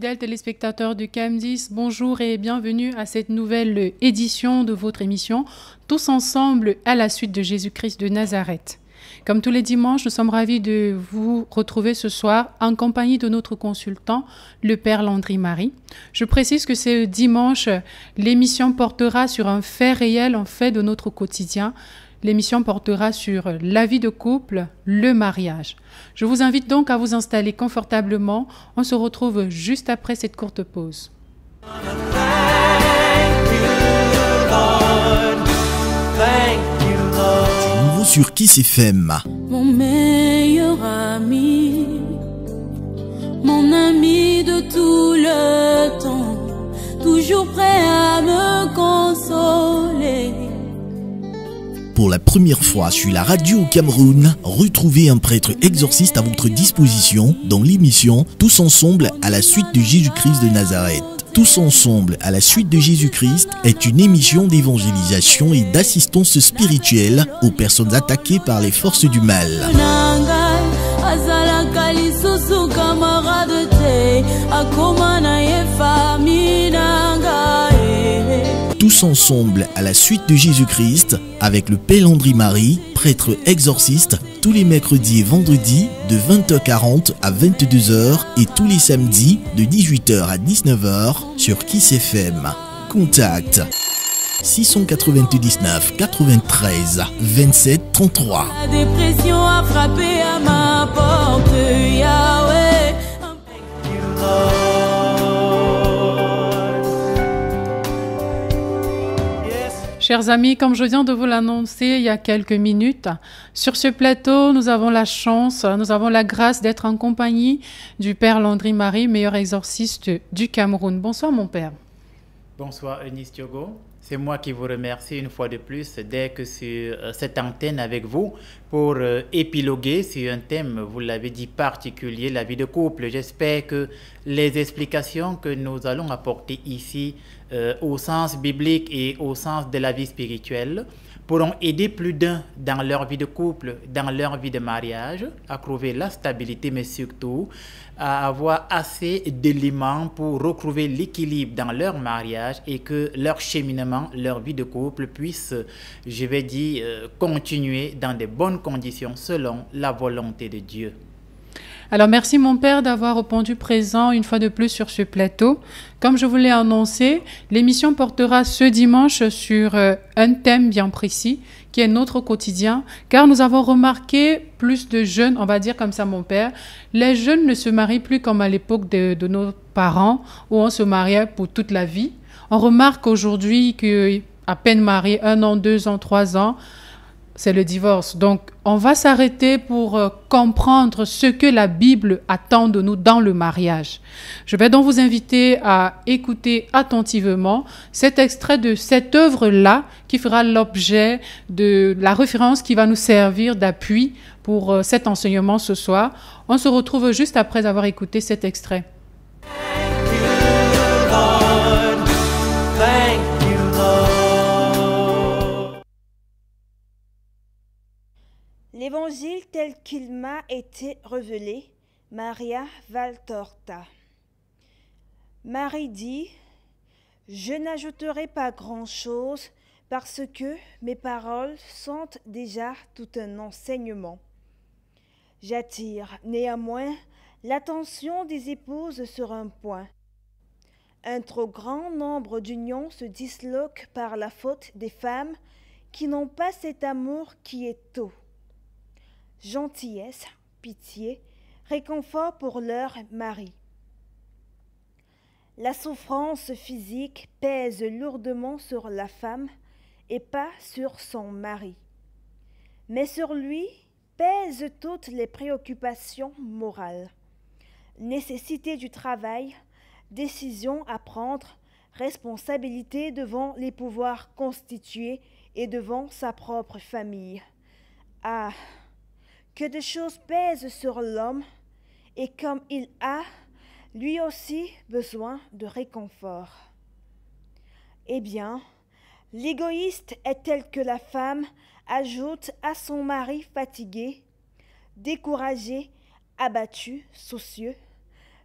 fidèles téléspectateurs du KM10, bonjour et bienvenue à cette nouvelle édition de votre émission Tous ensemble à la suite de Jésus-Christ de Nazareth. Comme tous les dimanches, nous sommes ravis de vous retrouver ce soir en compagnie de notre consultant, le Père Landry Marie. Je précise que ce dimanche, l'émission portera sur un fait réel, un fait de notre quotidien. L'émission portera sur la vie de couple, le mariage. Je vous invite donc à vous installer confortablement. On se retrouve juste après cette courte pause. C'est nouveau sur Kiss FM. Mon meilleur ami, mon ami de tout le temps, toujours prêt à me consoler. Pour la première fois sur la radio au Cameroun, retrouvez un prêtre exorciste à votre disposition dans l'émission Tous ensemble à la suite de Jésus-Christ de Nazareth. Tous ensemble à la suite de Jésus-Christ est une émission d'évangélisation et d'assistance spirituelle aux personnes attaquées par les forces du mal. Tous ensemble à la suite de Jésus-Christ avec le Père Landry Marie, prêtre exorciste, tous les mercredis et vendredis de 20h40 à 22h et tous les samedis de 18h à 19h sur Kiss FM. Contact 699 93 27 33. La dépression a frappé à ma porte, Yahweh. Chers amis, comme je viens de vous l'annoncer il y a quelques minutes, sur ce plateau, nous avons la chance, nous avons la grâce d'être en compagnie du Père Landry Marie, meilleur exorciste du Cameroun. Bonsoir mon Père. Bonsoir Eunice Diogo. C'est moi qui vous remercie une fois de plus d'être sur cette antenne avec vous pour épiloguer sur un thème, vous l'avez dit, particulier, la vie de couple. J'espère que les explications que nous allons apporter ici au sens biblique et au sens de la vie spirituelle pourront aider plus d'un dans leur vie de couple, dans leur vie de mariage, à trouver la stabilité, mais surtout à avoir assez d'éléments pour retrouver l'équilibre dans leur mariage et que leur cheminement, leur vie de couple puisse, je vais dire, continuer dans de bonnes conditions selon la volonté de Dieu. Alors merci mon Père d'avoir répondu présent une fois de plus sur ce plateau. Comme je vous l'ai annoncé, l'émission portera ce dimanche sur un thème bien précis qui est notre quotidien, car nous avons remarqué plus de jeunes, on va dire comme ça mon Père, les jeunes ne se marient plus comme à l'époque de nos parents où on se mariait pour toute la vie. On remarque aujourd'hui qu'à peine marié 1 an, 2 ans, 3 ans, c'est le divorce. Donc, on va s'arrêter pour comprendre ce que la Bible attend de nous dans le mariage. Je vais donc vous inviter à écouter attentivement cet extrait de cette œuvre-là qui fera l'objet de la référence qui va nous servir d'appui pour cet enseignement ce soir. On se retrouve juste après avoir écouté cet extrait. L'Évangile tel qu'il m'a été révélé, Maria Valtorta. Marie dit, « Je n'ajouterai pas grand-chose parce que mes paroles sont déjà tout un enseignement. J'attire néanmoins l'attention des épouses sur un point. Un trop grand nombre d'unions se disloquent par la faute des femmes qui n'ont pas cet amour qui est tôt. Gentillesse, pitié, réconfort pour leur mari. La souffrance physique pèse lourdement sur la femme et pas sur son mari. Mais sur lui pèsent toutes les préoccupations morales. Nécessité du travail, décision à prendre, responsabilité devant les pouvoirs constitués et devant sa propre famille. Ah! Que de choses pèsent sur l'homme, et comme il a, lui aussi, besoin de réconfort. Eh bien, l'égoïste est tel que la femme ajoute à son mari fatigué, découragé, abattu, soucieux,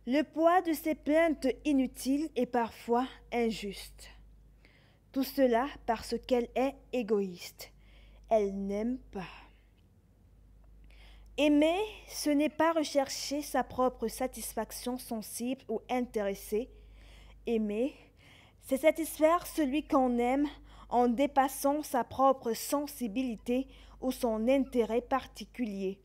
Le poids de ses plaintes inutiles et parfois injustes. Tout cela parce qu'elle est égoïste. Elle n'aime pas. Aimer, ce n'est pas rechercher sa propre satisfaction sensible ou intéressée. Aimer, c'est satisfaire celui qu'on aime en dépassant sa propre sensibilité ou son intérêt particulier.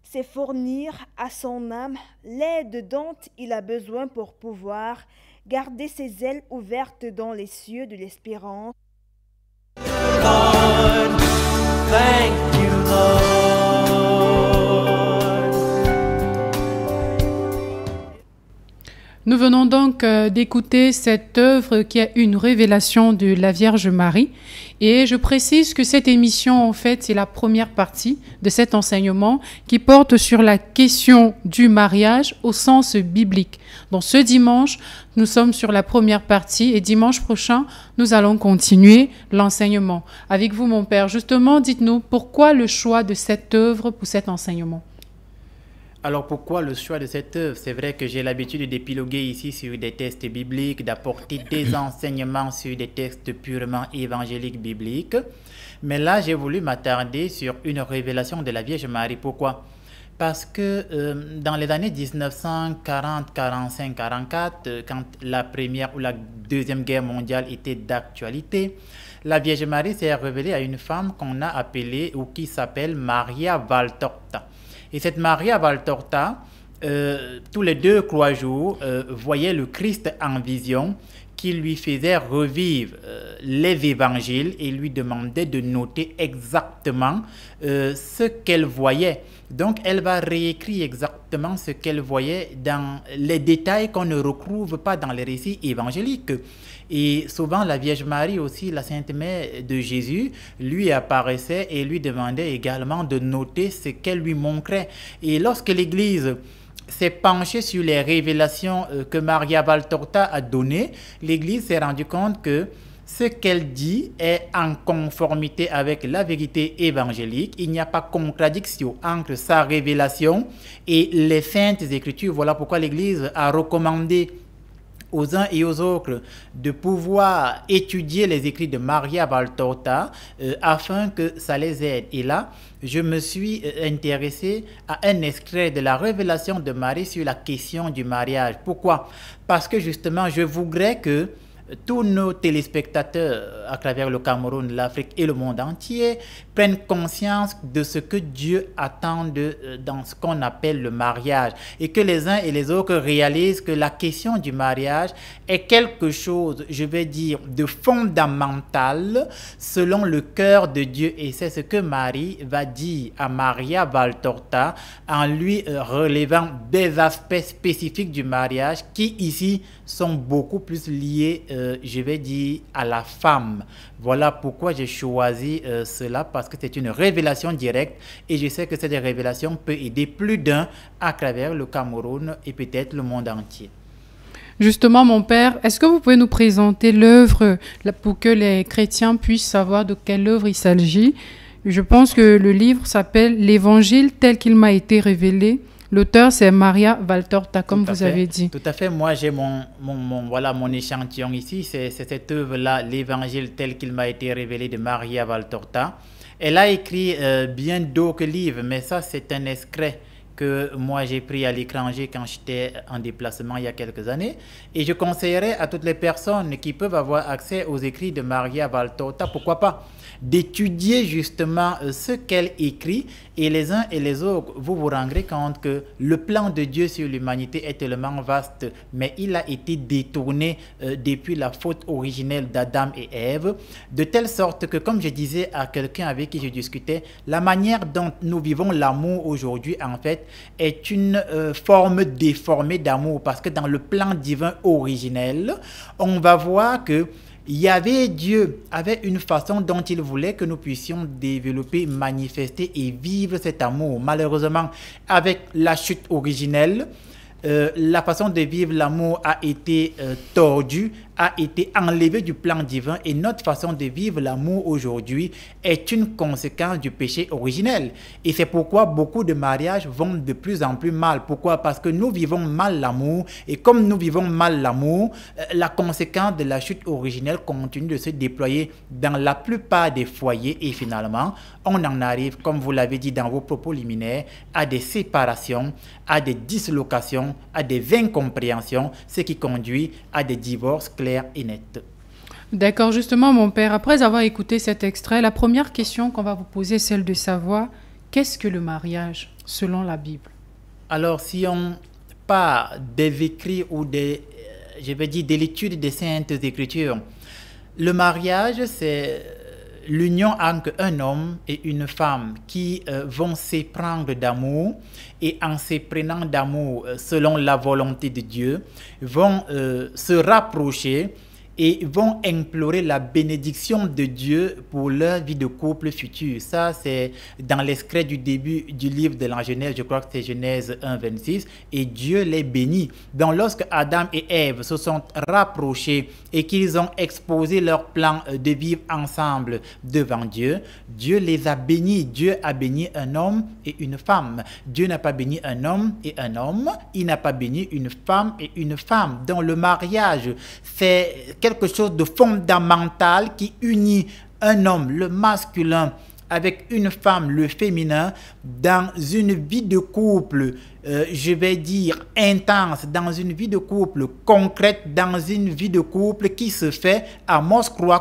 C'est fournir à son âme l'aide dont il a besoin pour pouvoir garder ses ailes ouvertes dans les cieux de l'espérance. Lord, thank you, Lord. Nous venons donc d'écouter cette œuvre qui est une révélation de la Vierge Marie. Et je précise que cette émission, en fait, c'est la première partie de cet enseignement qui porte sur la question du mariage au sens biblique. Donc ce dimanche, nous sommes sur la première partie et dimanche prochain, nous allons continuer l'enseignement. Avec vous, mon Père, justement, dites-nous pourquoi le choix de cette œuvre pour cet enseignement? Alors pourquoi le choix de cette œuvre? C'est vrai que j'ai l'habitude d'épiloguer ici sur des textes bibliques, d'apporter des enseignements sur des textes purement évangéliques bibliques. Mais là, j'ai voulu m'attarder sur une révélation de la Vierge Marie. Pourquoi? Parce que dans les années 1940, 45, 44, quand la première ou la deuxième guerre mondiale était d'actualité, la Vierge Marie s'est révélée à une femme qu'on a appelée ou qui s'appelle Maria Valtorta. Et cette Maria Valtorta, tous les 2-3 jours, voyait le Christ en vision qui lui faisait revivre les évangiles et lui demandait de noter exactement ce qu'elle voyait. Donc, elle va réécrire exactement ce qu'elle voyait dans les détails qu'on ne retrouve pas dans les récits évangéliques. Et souvent, la Vierge Marie aussi, la Sainte Mère de Jésus, lui apparaissait et lui demandait également de noter ce qu'elle lui montrait. Et lorsque l'Église s'est penchée sur les révélations que Maria Valtorta a données, l'Église s'est rendue compte que ce qu'elle dit est en conformité avec la vérité évangélique. Il n'y a pas contradiction entre sa révélation et les saintes écritures. Voilà pourquoi l'Église a recommandé aux uns et aux autres de pouvoir étudier les écrits de Maria Valtorta afin que ça les aide. Et là, je me suis intéressé à un extrait de la révélation de Marie sur la question du mariage. Pourquoi? Parce que justement, je voudrais que tous nos téléspectateurs à travers le Cameroun, l'Afrique et le monde entier prennent conscience de ce que Dieu attend dans ce qu'on appelle le mariage et que les uns et les autres réalisent que la question du mariage est quelque chose, je vais dire, de fondamental selon le cœur de Dieu. Et c'est ce que Marie va dire à Maria Valtorta en lui relevant des aspects spécifiques du mariage qui ici sont beaucoup plus liés je vais dire, à la femme. Voilà pourquoi j'ai choisi cela, parce que c'est une révélation directe et je sais que cette révélation peut aider plus d'un à travers le Cameroun et peut-être le monde entier. Justement, mon Père, est-ce que vous pouvez nous présenter l'œuvre pour que les chrétiens puissent savoir de quelle œuvre il s'agit? Je pense que le livre s'appelle « L'Évangile tel qu'il m'a été révélé ». L'auteur, c'est Maria Valtorta, comme vous avez dit. Tout à fait. Moi, j'ai mon échantillon ici. C'est cette œuvre-là, l'Évangile tel qu'il m'a été révélé de Maria Valtorta. Elle a écrit bien d'autres livres, mais ça, c'est un extrait que moi, j'ai pris à l'étranger quand j'étais en déplacement il y a quelques années. Et je conseillerais à toutes les personnes qui peuvent avoir accès aux écrits de Maria Valtorta, pourquoi pas, d'étudier justement ce qu'elle écrit, et les uns et les autres, vous vous rendrez compte que le plan de Dieu sur l'humanité est tellement vaste, mais il a été détourné depuis la faute originelle d'Adam et Ève, de telle sorte que, comme je disais à quelqu'un avec qui je discutais, la manière dont nous vivons l'amour aujourd'hui, en fait, est une forme déformée d'amour, parce que dans le plan divin originel, on va voir que Dieu avait une façon dont il voulait que nous puissions développer, manifester et vivre cet amour. Malheureusement, avec la chute originelle, la façon de vivre l'amour a été tordue, a été enlevée du plan divin, et notre façon de vivre l'amour aujourd'hui est une conséquence du péché originel. Et c'est pourquoi beaucoup de mariages vont de plus en plus mal. Pourquoi? Parce que nous vivons mal l'amour, et comme nous vivons mal l'amour, la conséquence de la chute originelle continue de se déployer dans la plupart des foyers, et finalement, on en arrive, comme vous l'avez dit dans vos propos liminaires, à des séparations, à des dislocations, à des incompréhensions, ce qui conduit à des divorces clairs et nets. D'accord, justement, mon père, après avoir écouté cet extrait, la première question qu'on va vous poser est celle de savoir qu'est-ce que le mariage, selon la Bible? Alors, si on part des écrits ou des l'étude des Saintes Écritures, le mariage, c'est l'union entre un homme et une femme qui vont s'éprendre d'amour, et en s'éprenant d'amour selon la volonté de Dieu, vont se rapprocher et vont implorer la bénédiction de Dieu pour leur vie de couple future. Ça, c'est dans l'extrait du début du livre de la Genèse, je crois que c'est Genèse 1, 26, et Dieu les bénit. Donc, lorsque Adam et Ève se sont rapprochés et qu'ils ont exposé leur plan de vivre ensemble devant Dieu, Dieu les a bénis. Dieu a béni un homme et une femme. Dieu n'a pas béni un homme et un homme, il n'a pas béni une femme et une femme. Donc, le mariage, c'est quelque chose de fondamental qui unit un homme, le masculin, avec une femme, le féminin, dans une vie de couple, je vais dire intense, dans une vie de couple concrète, dans une vie de couple qui se fait à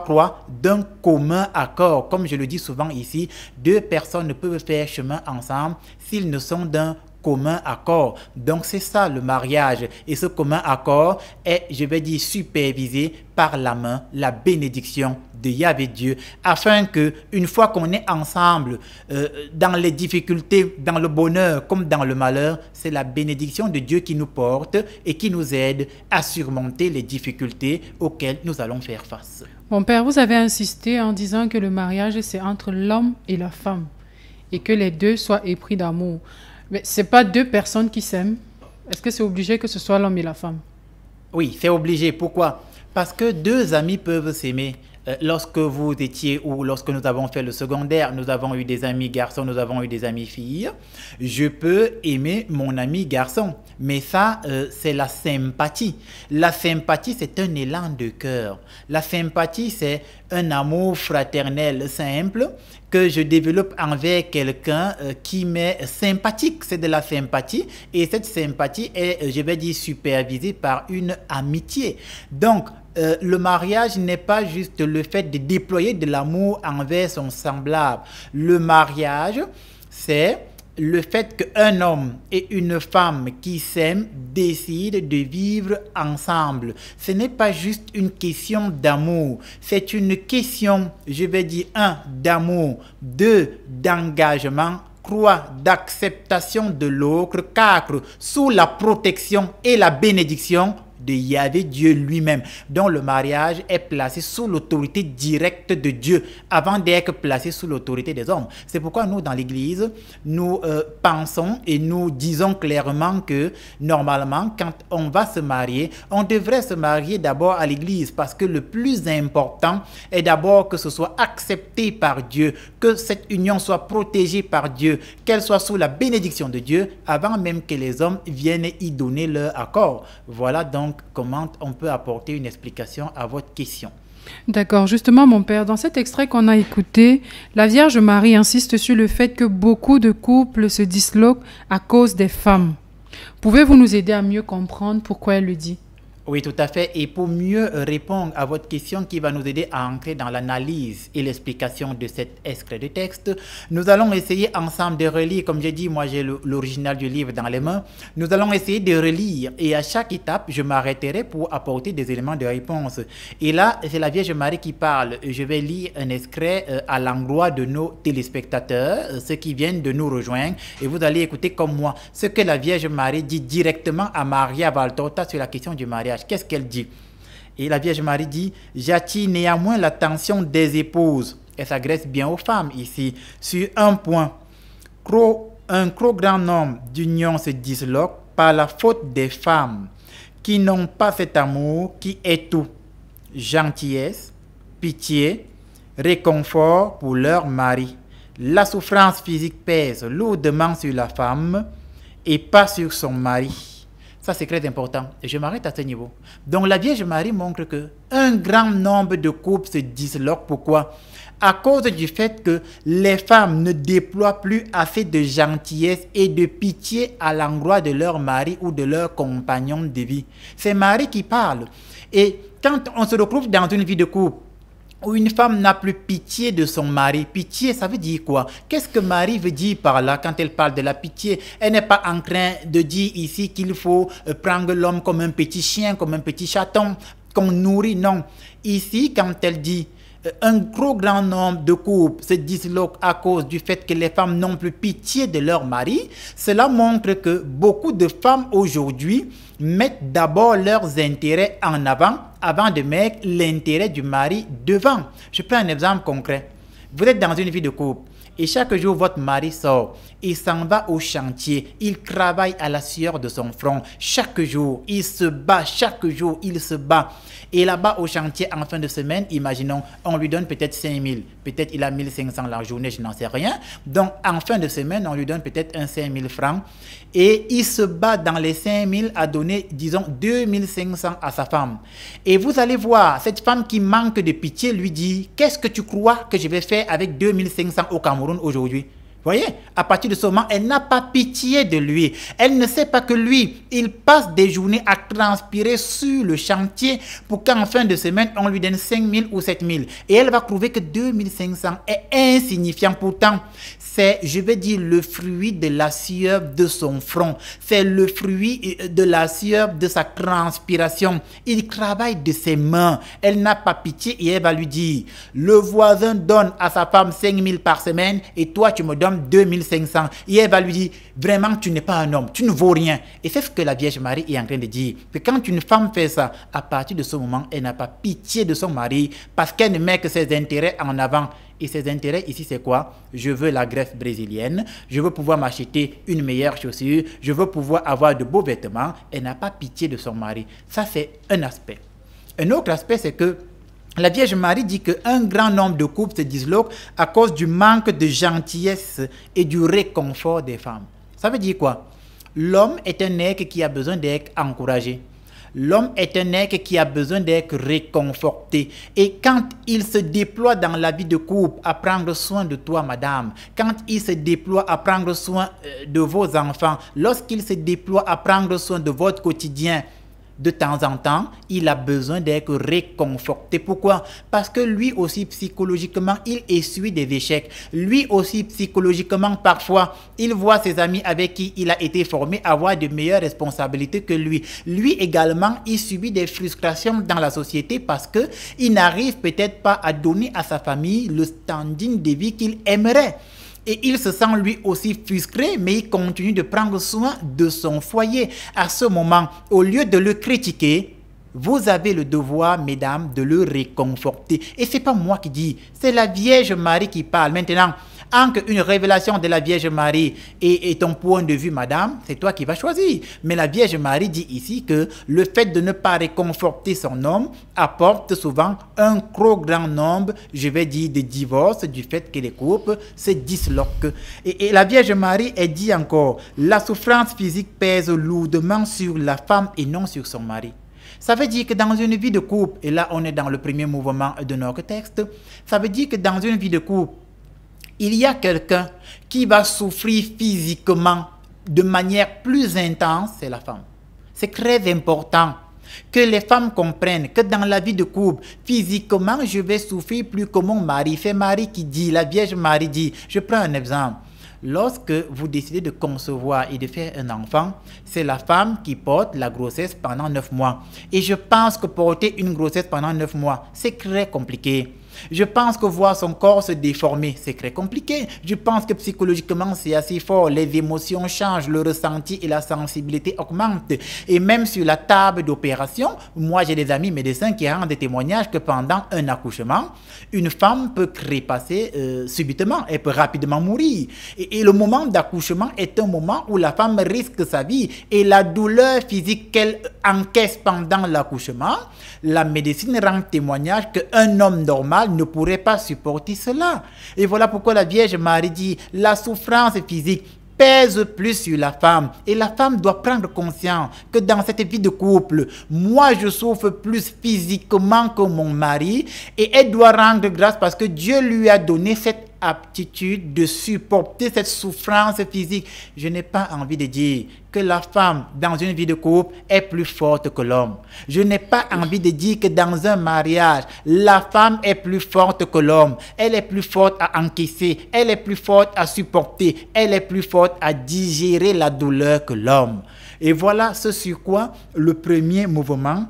croix d'un commun accord. Comme je le dis souvent ici, deux personnes ne peuvent faire chemin ensemble s'ils ne sont d'un commun accord. Donc c'est ça le mariage, et ce commun accord est, je vais dire, supervisé par la main, la bénédiction de Yahvé Dieu, afin que une fois qu'on est ensemble dans les difficultés, dans le bonheur comme dans le malheur, c'est la bénédiction de Dieu qui nous porte et qui nous aide à surmonter les difficultés auxquelles nous allons faire face. Mon père, vous avez insisté en disant que le mariage c'est entre l'homme et la femme et que les deux soient épris d'amour. Mais ce n'est pas deux personnes qui s'aiment. Est-ce que c'est obligé que ce soit l'homme et la femme? Oui, c'est obligé. Pourquoi? Parce que deux amis peuvent s'aimer. Lorsque vous étiez, ou lorsque nous avons fait le secondaire, nous avons eu des amis garçons, nous avons eu des amis filles. Je peux aimer mon ami garçon. Mais ça, c'est la sympathie. La sympathie, c'est un élan de cœur. La sympathie, c'est un amour fraternel simple que je développe envers quelqu'un qui m'est sympathique. C'est de la sympathie, et cette sympathie est, je vais dire, supervisée par une amitié. Donc, le mariage n'est pas juste le fait de déployer de l'amour envers son semblable. Le mariage, c'est le fait qu'un homme et une femme qui s'aiment décident de vivre ensemble. Ce n'est pas juste une question d'amour, c'est une question, je vais dire, 1, d'amour, 2, d'engagement, 3, d'acceptation de l'autre, 4, sous la protection et la bénédiction de Yahvé Dieu lui-même, dont le mariage est placé sous l'autorité directe de Dieu avant d'être placé sous l'autorité des hommes. C'est pourquoi nous, dans l'Église, nous pensons et nous disons clairement que normalement, quand on va se marier, on devrait se marier d'abord à l'Église, parce que le plus important est d'abord que ce soit accepté par Dieu, que cette union soit protégée par Dieu, qu'elle soit sous la bénédiction de Dieu, avant même que les hommes viennent y donner leur accord. Voilà donc comment on peut apporter une explication à votre question. D'accord. Justement, mon père, dans cet extrait qu'on a écouté, la Vierge Marie insiste sur le fait que beaucoup de couples se disloquent à cause des femmes. Pouvez-vous nous aider à mieux comprendre pourquoi elle le dit? Oui, tout à fait. Et pour mieux répondre à votre question qui va nous aider à entrer dans l'analyse et l'explication de cet extrait de texte, nous allons essayer ensemble de relire, comme j'ai dit, moi j'ai l'original du livre dans les mains, nous allons essayer de relire, et à chaque étape, je m'arrêterai pour apporter des éléments de réponse. Et là, c'est la Vierge Marie qui parle. Je vais lire un extrait à l'endroit de nos téléspectateurs, ceux qui viennent de nous rejoindre, et vous allez écouter comme moi ce que la Vierge Marie dit directement à Maria Valtorta sur la question du mariage. Qu'est-ce qu'elle dit? Et la Vierge Marie dit: j'attire néanmoins l'attention des épouses. Elle s'adresse bien aux femmes ici, sur un point. Un trop grand nombre d'unions se disloquent par la faute des femmes qui n'ont pas cet amour qui est tout. Gentillesse, pitié, réconfort pour leur mari. La souffrance physique pèse lourdement sur la femme et pas sur son mari. Ça, c'est très important. Et je m'arrête à ce niveau. Donc, la Vierge Marie montre que un grand nombre de couples se disloquent. Pourquoi? À cause du fait que les femmes ne déploient plus assez de gentillesse et de pitié à l'endroit de leur mari ou de leur compagnon de vie. C'est Marie qui parle. Et quand on se retrouve dans une vie de couple, où une femme n'a plus pitié de son mari. Pitié, ça veut dire quoi? Qu'est-ce que Marie veut dire par là quand elle parle de la pitié? Elle n'est pas en train de dire ici qu'il faut prendre l'homme comme un petit chien, comme un petit chaton qu'on nourrit. Non. Ici, quand elle dit un trop grand nombre de couples se disloquent à cause du fait que les femmes n'ont plus pitié de leur mari, cela montre que beaucoup de femmes aujourd'hui mettent d'abord leurs intérêts en avant de mettre l'intérêt du mari devant. Je prends un exemple concret. Vous êtes dans une vie de couple et chaque jour votre mari sort, il s'en va au chantier, il travaille à la sueur de son front. Chaque jour, il se bat, chaque jour, il se bat. Et là-bas au chantier, en fin de semaine, imaginons, on lui donne peut-être 5 000. Peut-être il a 1 500 la journée, je n'en sais rien. Donc, en fin de semaine, on lui donne peut-être un 5 000 francs. Et il se bat dans les 5 000 à donner, disons, 2 500 à sa femme. Et vous allez voir, cette femme qui manque de pitié lui dit, qu'est-ce que tu crois que je vais faire avec 2 500 au Cameroun aujourd'hui? Voyez, à partir de ce moment, elle n'a pas pitié de lui. Elle ne sait pas que lui, il passe des journées à transpirer sur le chantier pour qu'en fin de semaine, on lui donne 5 000 ou 7 000. Et elle va trouver que 2 500 est insignifiant. Pourtant, c'est, je vais dire, le fruit de la sueur de son front. C'est le fruit de la sueur de sa transpiration. Il travaille de ses mains. Elle n'a pas pitié et elle va lui dire, le voisin donne à sa femme 5 000 par semaine et toi, tu me donnes 2 500. Et elle va lui dire, vraiment, tu n'es pas un homme, tu ne vaux rien. Et c'est ce que la Vierge Marie est en train de dire. Que quand une femme fait ça, à partir de ce moment, elle n'a pas pitié de son mari parce qu'elle ne met que ses intérêts en avant. Et ses intérêts ici, c'est quoi? Je veux la greffe brésilienne, je veux pouvoir m'acheter une meilleure chaussure, je veux pouvoir avoir de beaux vêtements. Elle n'a pas pitié de son mari. Ça, c'est un aspect. Un autre aspect, c'est que la Vierge Marie dit qu'un grand nombre de couples se disloquent à cause du manque de gentillesse et du réconfort des femmes. Ça veut dire quoi? L'homme est un être qui a besoin d'être encouragé. L'homme est un être qui a besoin d'être réconforté. Et quand il se déploie dans la vie de couple à prendre soin de toi, madame, quand il se déploie à prendre soin de vos enfants, lorsqu'il se déploie à prendre soin de votre quotidien, de temps en temps, il a besoin d'être réconforté. Pourquoi? Parce que lui aussi, psychologiquement, il essuie des échecs. Lui aussi, psychologiquement, parfois, il voit ses amis avec qui il a été formé avoir de meilleures responsabilités que lui. Lui également, il subit des frustrations dans la société parce qu'il n'arrive peut-être pas à donner à sa famille le standing de vie qu'il aimerait. Et il se sent lui aussi frustré, mais il continue de prendre soin de son foyer. À ce moment, au lieu de le critiquer, vous avez le devoir, mesdames, de le réconforter. Et ce n'est pas moi qui dis, c'est la Vierge Marie qui parle. Maintenant, entre une révélation de la Vierge Marie et ton point de vue, madame, c'est toi qui vas choisir. Mais la Vierge Marie dit ici que le fait de ne pas réconforter son homme apporte souvent un trop grand nombre, je vais dire, de divorces du fait que les couples se disloquent. Et la Vierge Marie, elle dit encore, la souffrance physique pèse lourdement sur la femme et non sur son mari. Ça veut dire que dans une vie de couple, et là on est dans le premier mouvement de notre texte, ça veut dire que dans une vie de couple, il y a quelqu'un qui va souffrir physiquement de manière plus intense, c'est la femme. C'est très important que les femmes comprennent que dans la vie de couple, physiquement, je vais souffrir plus que mon mari. C'est Marie qui dit, la Vierge Marie dit, je prends un exemple. Lorsque vous décidez de concevoir et de faire un enfant, c'est la femme qui porte la grossesse pendant 9 mois. Et je pense que porter une grossesse pendant 9 mois, c'est très compliqué. Je pense que voir son corps se déformer, c'est très compliqué. Je pense que psychologiquement, c'est assez fort. Les émotions changent, le ressenti et la sensibilité augmentent. Et même sur la table d'opération, moi j'ai des amis médecins qui rendent des témoignages que pendant un accouchement, une femme peut crépasser subitement, elle peut rapidement mourir. Et le moment d'accouchement est un moment où la femme risque sa vie. Et la douleur physique qu'elle encaisse pendant l'accouchement, la médecine rend témoignage qu'un homme normal ne pourrait pas supporter cela. Et voilà pourquoi la Vierge Marie dit, la souffrance physique pèse plus sur la femme. Et la femme doit prendre conscience que dans cette vie de couple, moi je souffre plus physiquement que mon mari et elle doit rendre grâce parce que Dieu lui a donné cette aptitude de supporter cette souffrance physique. Je n'ai pas envie de dire que la femme dans une vie de couple est plus forte que l'homme. Je n'ai pas envie de dire que dans un mariage, la femme est plus forte que l'homme. Elle est plus forte à encaisser, elle est plus forte à supporter, elle est plus forte à digérer la douleur que l'homme. Et voilà ce sur quoi le premier mouvement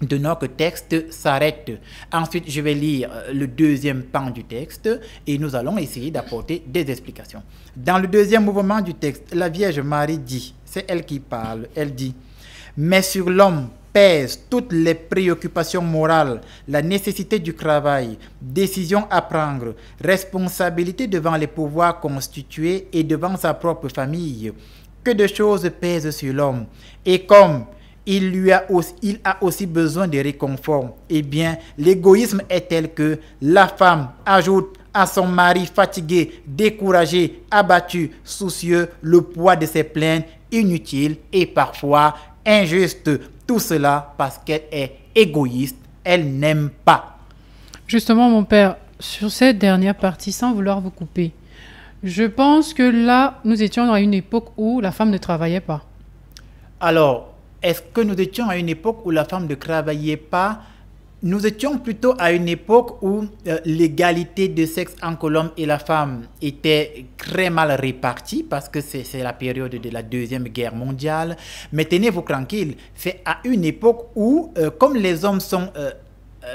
de notre texte s'arrête. Ensuite, je vais lire le deuxième pan du texte et nous allons essayer d'apporter des explications. Dans le deuxième mouvement du texte, la Vierge Marie dit, c'est elle qui parle, elle dit « Mais sur l'homme pèsent toutes les préoccupations morales, la nécessité du travail, décisions à prendre, responsabilité devant les pouvoirs constitués et devant sa propre famille. Que de choses pèsent sur l'homme. Et comme il a aussi besoin de réconfort. Eh bien, l'égoïsme est tel que la femme ajoute à son mari fatigué, découragé, abattu, soucieux, le poids de ses plaintes inutiles et parfois injustes. Tout cela parce qu'elle est égoïste, elle n'aime pas. Justement, mon père, sur cette dernière partie, sans vouloir vous couper, je pense que là, nous étions à une époque où la femme ne travaillait pas. Alors, est-ce que nous étions à une époque où la femme ne travaillait pas? Nous étions plutôt à une époque où l'égalité de sexe entre l'homme et la femme était très mal répartie parce que c'est la période de la Deuxième Guerre mondiale. Mais tenez-vous tranquille, c'est à une époque où, comme les hommes sont,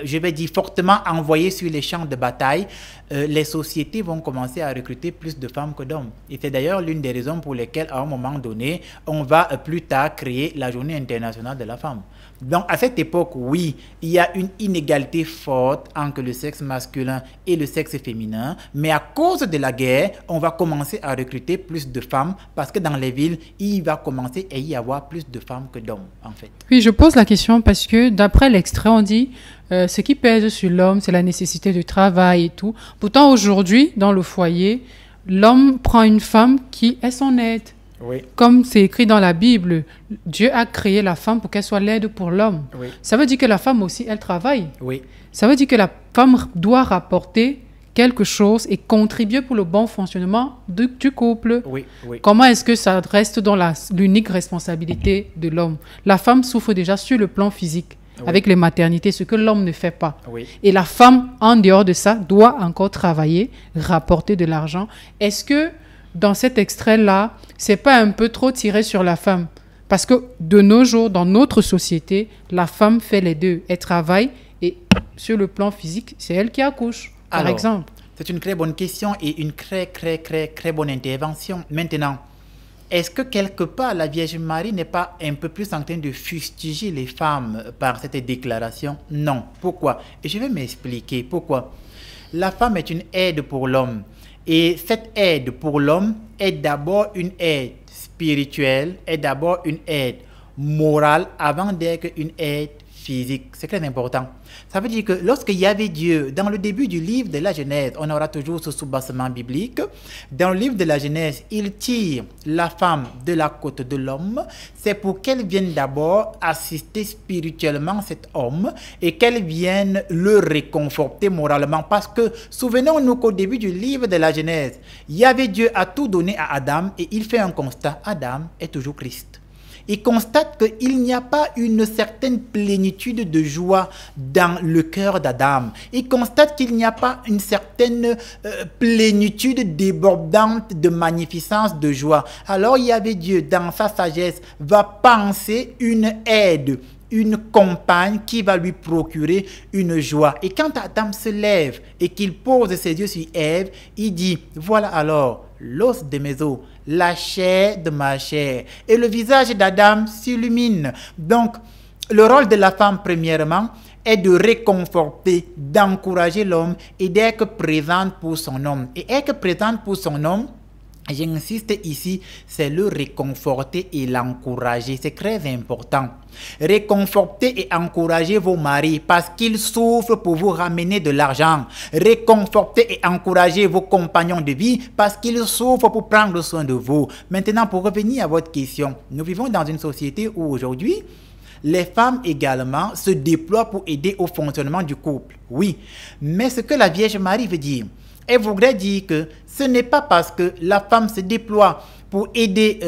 je vais dire, fortement envoyés sur les champs de bataille, les sociétés vont commencer à recruter plus de femmes que d'hommes. Et c'est d'ailleurs l'une des raisons pour lesquelles, à un moment donné, on va plus tard créer la Journée internationale de la femme. Donc, à cette époque, oui, il y a une inégalité forte entre le sexe masculin et le sexe féminin. Mais à cause de la guerre, on va commencer à recruter plus de femmes parce que dans les villes, il va commencer à y avoir plus de femmes que d'hommes, en fait. Oui, je pose la question parce que d'après l'extrait, on dit ce qui pèse sur l'homme, c'est la nécessité de travail et tout. Pourtant, aujourd'hui, dans le foyer, l'homme prend une femme qui est son aide. Oui. Comme c'est écrit dans la Bible, Dieu a créé la femme pour qu'elle soit l'aide pour l'homme. Oui. Ça veut dire que la femme aussi, elle travaille. Oui. Ça veut dire que la femme doit rapporter quelque chose et contribuer pour le bon fonctionnement du couple. Oui. Oui. Comment est-ce que ça reste dans l'unique responsabilité de l'homme? La femme souffre déjà sur le plan physique. Oui. Avec les maternités, ce que l'homme ne fait pas. Oui. Et la femme, en dehors de ça, doit encore travailler, rapporter de l'argent. Est-ce que dans cet extrait-là, c'est pas un peu trop tiré sur la femme? Parce que de nos jours, dans notre société, la femme fait les deux. Elle travaille et sur le plan physique, c'est elle qui accouche, par exemple. C'est une très bonne question et une très bonne intervention. Maintenant, est-ce que quelque part la Vierge Marie n'est pas un peu plus en train de fustiger les femmes par cette déclaration? Non. Pourquoi? Et je vais m'expliquer pourquoi. La femme est une aide pour l'homme. Et cette aide pour l'homme est d'abord une aide spirituelle, est d'abord une aide morale avant d'être une aide physique. C'est très important. Ça veut dire que lorsqu'il y avait Dieu, dans le début du livre de la Genèse, on aura toujours ce soubassement biblique. Dans le livre de la Genèse, il tire la femme de la côte de l'homme. C'est pour qu'elle vienne d'abord assister spirituellement cet homme et qu'elle vienne le réconforter moralement. Parce que souvenons-nous qu'au début du livre de la Genèse, il y avait Dieu à tout donner à Adam et il fait un constat. Adam est toujours Christ. Il constate qu'il n'y a pas une certaine plénitude de joie dans le cœur d'Adam. Il constate qu'il n'y a pas une certaine plénitude débordante de magnificence, de joie. Alors il y avait Dieu, dans sa sagesse, va penser une aide une compagne qui va lui procurer une joie. Et quand Adam se lève et qu'il pose ses yeux sur Ève, il dit, voilà alors l'os de mes os, la chair de ma chair. Et le visage d'Adam s'illumine. Donc, le rôle de la femme, premièrement, est de réconforter, d'encourager l'homme et d'être présente pour son homme. Et être présente pour son homme, j'insiste ici, c'est le réconforter et l'encourager. C'est très important. Réconforter et encourager vos maris parce qu'ils souffrent pour vous ramener de l'argent. Réconforter et encourager vos compagnons de vie parce qu'ils souffrent pour prendre soin de vous. Maintenant, pour revenir à votre question, nous vivons dans une société où aujourd'hui, les femmes également se déploient pour aider au fonctionnement du couple. Oui, mais ce que la Vierge Marie veut dire, elle voudrait dire que ce n'est pas parce que la femme se déploie pour aider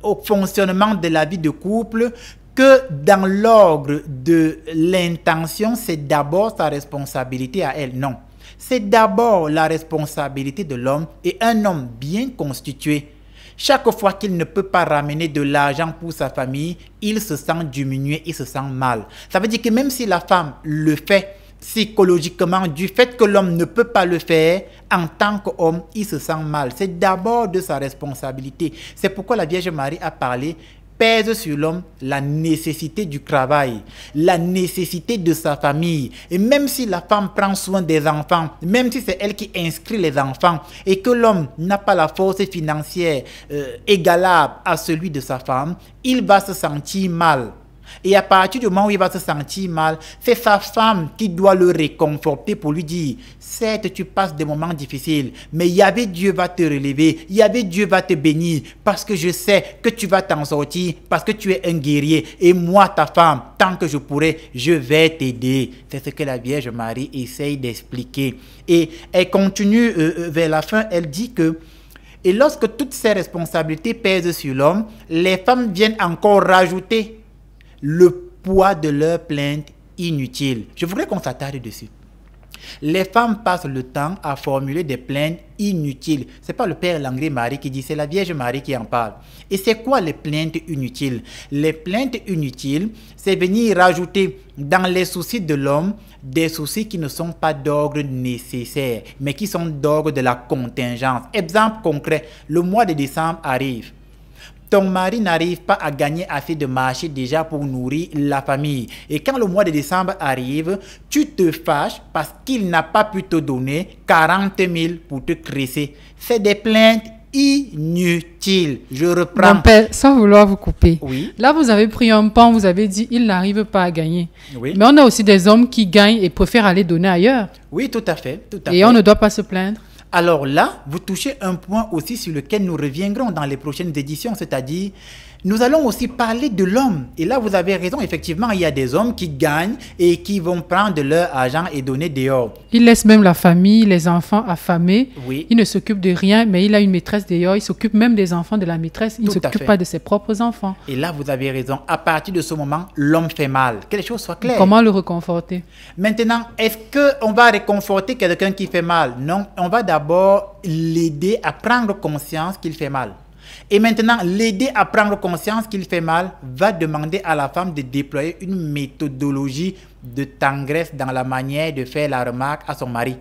au fonctionnement de la vie de couple que dans l'ordre de l'intention, c'est d'abord sa responsabilité à elle. Non, c'est d'abord la responsabilité de l'homme et un homme bien constitué. Chaque fois qu'il ne peut pas ramener de l'argent pour sa famille, il se sent diminué, il se sent mal. Ça veut dire que même si la femme le fait psychologiquement, du fait que l'homme ne peut pas le faire, en tant qu'homme, il se sent mal. C'est d'abord de sa responsabilité. C'est pourquoi la Vierge Marie a parlé, pèse sur l'homme la nécessité du travail, la nécessité de sa famille. Et même si la femme prend soin des enfants, même si c'est elle qui inscrit les enfants et que l'homme n'a pas la force financière égalable à celui de sa femme, il va se sentir mal. Et à partir du moment où il va se sentir mal, c'est sa femme qui doit le réconforter pour lui dire, certes, tu passes des moments difficiles, mais Yahvé Dieu va te relever, Yahvé Dieu va te bénir, parce que je sais que tu vas t'en sortir, parce que tu es un guerrier. Et moi, ta femme, tant que je pourrai, je vais t'aider. C'est ce que la Vierge Marie essaye d'expliquer. Et elle continue vers la fin, elle dit que, et lorsque toutes ces responsabilités pèsent sur l'homme, les femmes viennent encore rajouter le poids de leurs plaintes inutiles. Je voudrais qu'on s'attarde dessus. Les femmes passent le temps à formuler des plaintes inutiles. Ce n'est pas le Père Langlais-Marie qui dit, c'est la Vierge Marie qui en parle. Et c'est quoi les plaintes inutiles? Les plaintes inutiles, c'est venir rajouter dans les soucis de l'homme des soucis qui ne sont pas d'ordre nécessaire, mais qui sont d'ordre de la contingence. Exemple concret, le mois de décembre arrive. Ton mari n'arrive pas à gagner assez de marché déjà pour nourrir la famille. Et quand le mois de décembre arrive, tu te fâches parce qu'il n'a pas pu te donner 40 000 pour te cresser. C'est des plaintes inutiles. Je reprends. Mon père, sans vouloir vous couper. Oui. Là, vous avez pris un pan, vous avez dit, il n'arrive pas à gagner. Oui. Mais on a aussi des hommes qui gagnent et préfèrent aller donner ailleurs. Oui, tout à fait. Et on ne doit pas se plaindre. Alors là, vous touchez un point aussi sur lequel nous reviendrons dans les prochaines éditions, c'est-à-dire, nous allons aussi parler de l'homme. Et là, vous avez raison, effectivement, il y a des hommes qui gagnent et qui vont prendre leur argent et donner dehors. Il laisse même la famille, les enfants affamés. Oui. Il ne s'occupe de rien, mais il a une maîtresse dehors. Il s'occupe même des enfants de la maîtresse. Il ne Tout à s'occupe fait. pas de ses propres enfants. Et là, vous avez raison. À partir de ce moment, l'homme fait mal. Que les choses soient claires. Comment le réconforter? Maintenant, est-ce qu'on va réconforter quelqu'un qui fait mal? Non, on va d'abord l'aider à prendre conscience qu'il fait mal. Et maintenant, l'aider à prendre conscience qu'il fait mal va demander à la femme de déployer une méthodologie de tendresse dans la manière de faire la remarque à son mari.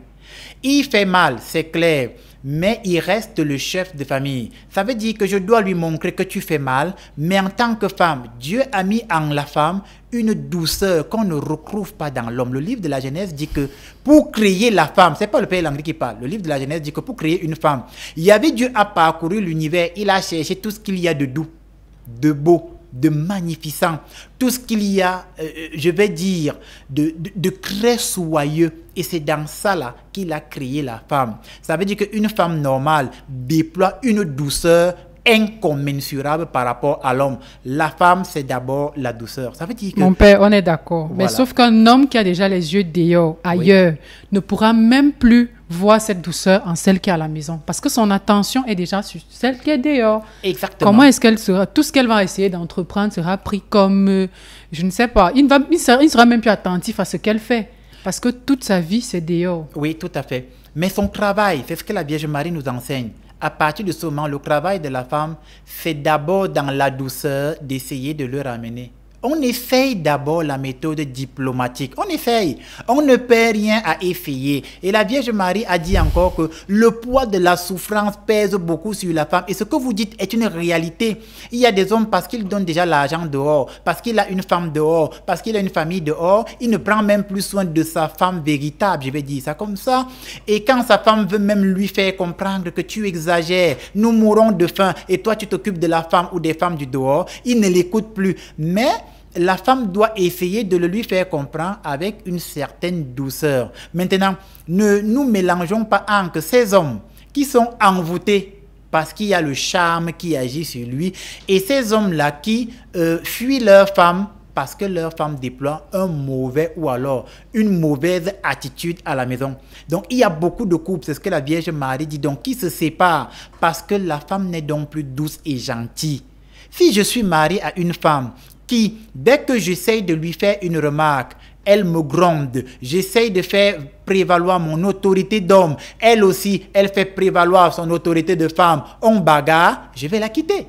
Il fait mal, c'est clair, mais il reste le chef de famille. Ça veut dire que je dois lui montrer que tu fais mal, mais en tant que femme, Dieu a mis en la femme une douceur qu'on ne retrouve pas dans l'homme. Le livre de la Genèse dit que pour créer la femme, c'est pas le Père Langlais qui parle, le livre de la Genèse dit que pour créer une femme, Dieu a parcouru l'univers, il a cherché tout ce qu'il y a de doux, de beau, de magnificent, tout ce qu'il y a, je vais dire, de très soyeux. Et c'est dans ça là qu'il a créé la femme. Ça veut dire qu'une femme normale déploie une douceur incommensurable par rapport à l'homme. La femme, c'est d'abord la douceur. Ça veut dire que... Mon père, on est d'accord. Voilà. Mais sauf qu'un homme qui a déjà les yeux dehors, ailleurs, ne pourra même plus voir cette douceur en celle qui est à la maison. Parce que son attention est déjà sur celle qui est dehors. Exactement. Comment est-ce qu'elle sera... Tout ce qu'elle va essayer d'entreprendre sera pris comme... je ne sais pas. Il sera même plus attentif à ce qu'elle fait. Parce que toute sa vie, c'est dehors. Oui, tout à fait. Mais son travail, c'est ce que la Vierge Marie nous enseigne. À partir de ce moment, le travail de la femme, c'est d'abord dans la douceur d'essayer de le ramener on essaye d'abord la méthode diplomatique. On essaye. On ne perd rien à essayer. Et la Vierge Marie a dit encore que le poids de la souffrance pèse beaucoup sur la femme. Et ce que vous dites est une réalité. Il y a des hommes, parce qu'ils donnent déjà l'argent dehors, parce qu'il a une femme dehors, parce qu'il a une famille dehors, il ne prend même plus soin de sa femme véritable, je vais dire ça comme ça. Et quand sa femme veut même lui faire comprendre que tu exagères, nous mourrons de faim, et toi tu t'occupes de la femme ou des femmes du dehors, il ne l'écoute plus. Mais la femme doit essayer de le lui faire comprendre avec une certaine douceur. Maintenant, ne nous mélangeons pas entre ces hommes qui sont envoûtés parce qu'il y a le charme qui agit sur lui, et ces hommes-là qui fuient leur femme parce que leur femme déploie un mauvais ou alors une mauvaise attitude à la maison. Donc, il y a beaucoup de couples, c'est ce que la Vierge Marie dit, donc qui se séparent parce que la femme n'est donc plus douce et gentille. Si je suis marié à une femme qui, dès que j'essaye de lui faire une remarque, elle me gronde, j'essaye de faire prévaloir mon autorité d'homme, elle aussi, elle fait prévaloir son autorité de femme, on bagarre, je vais la quitter.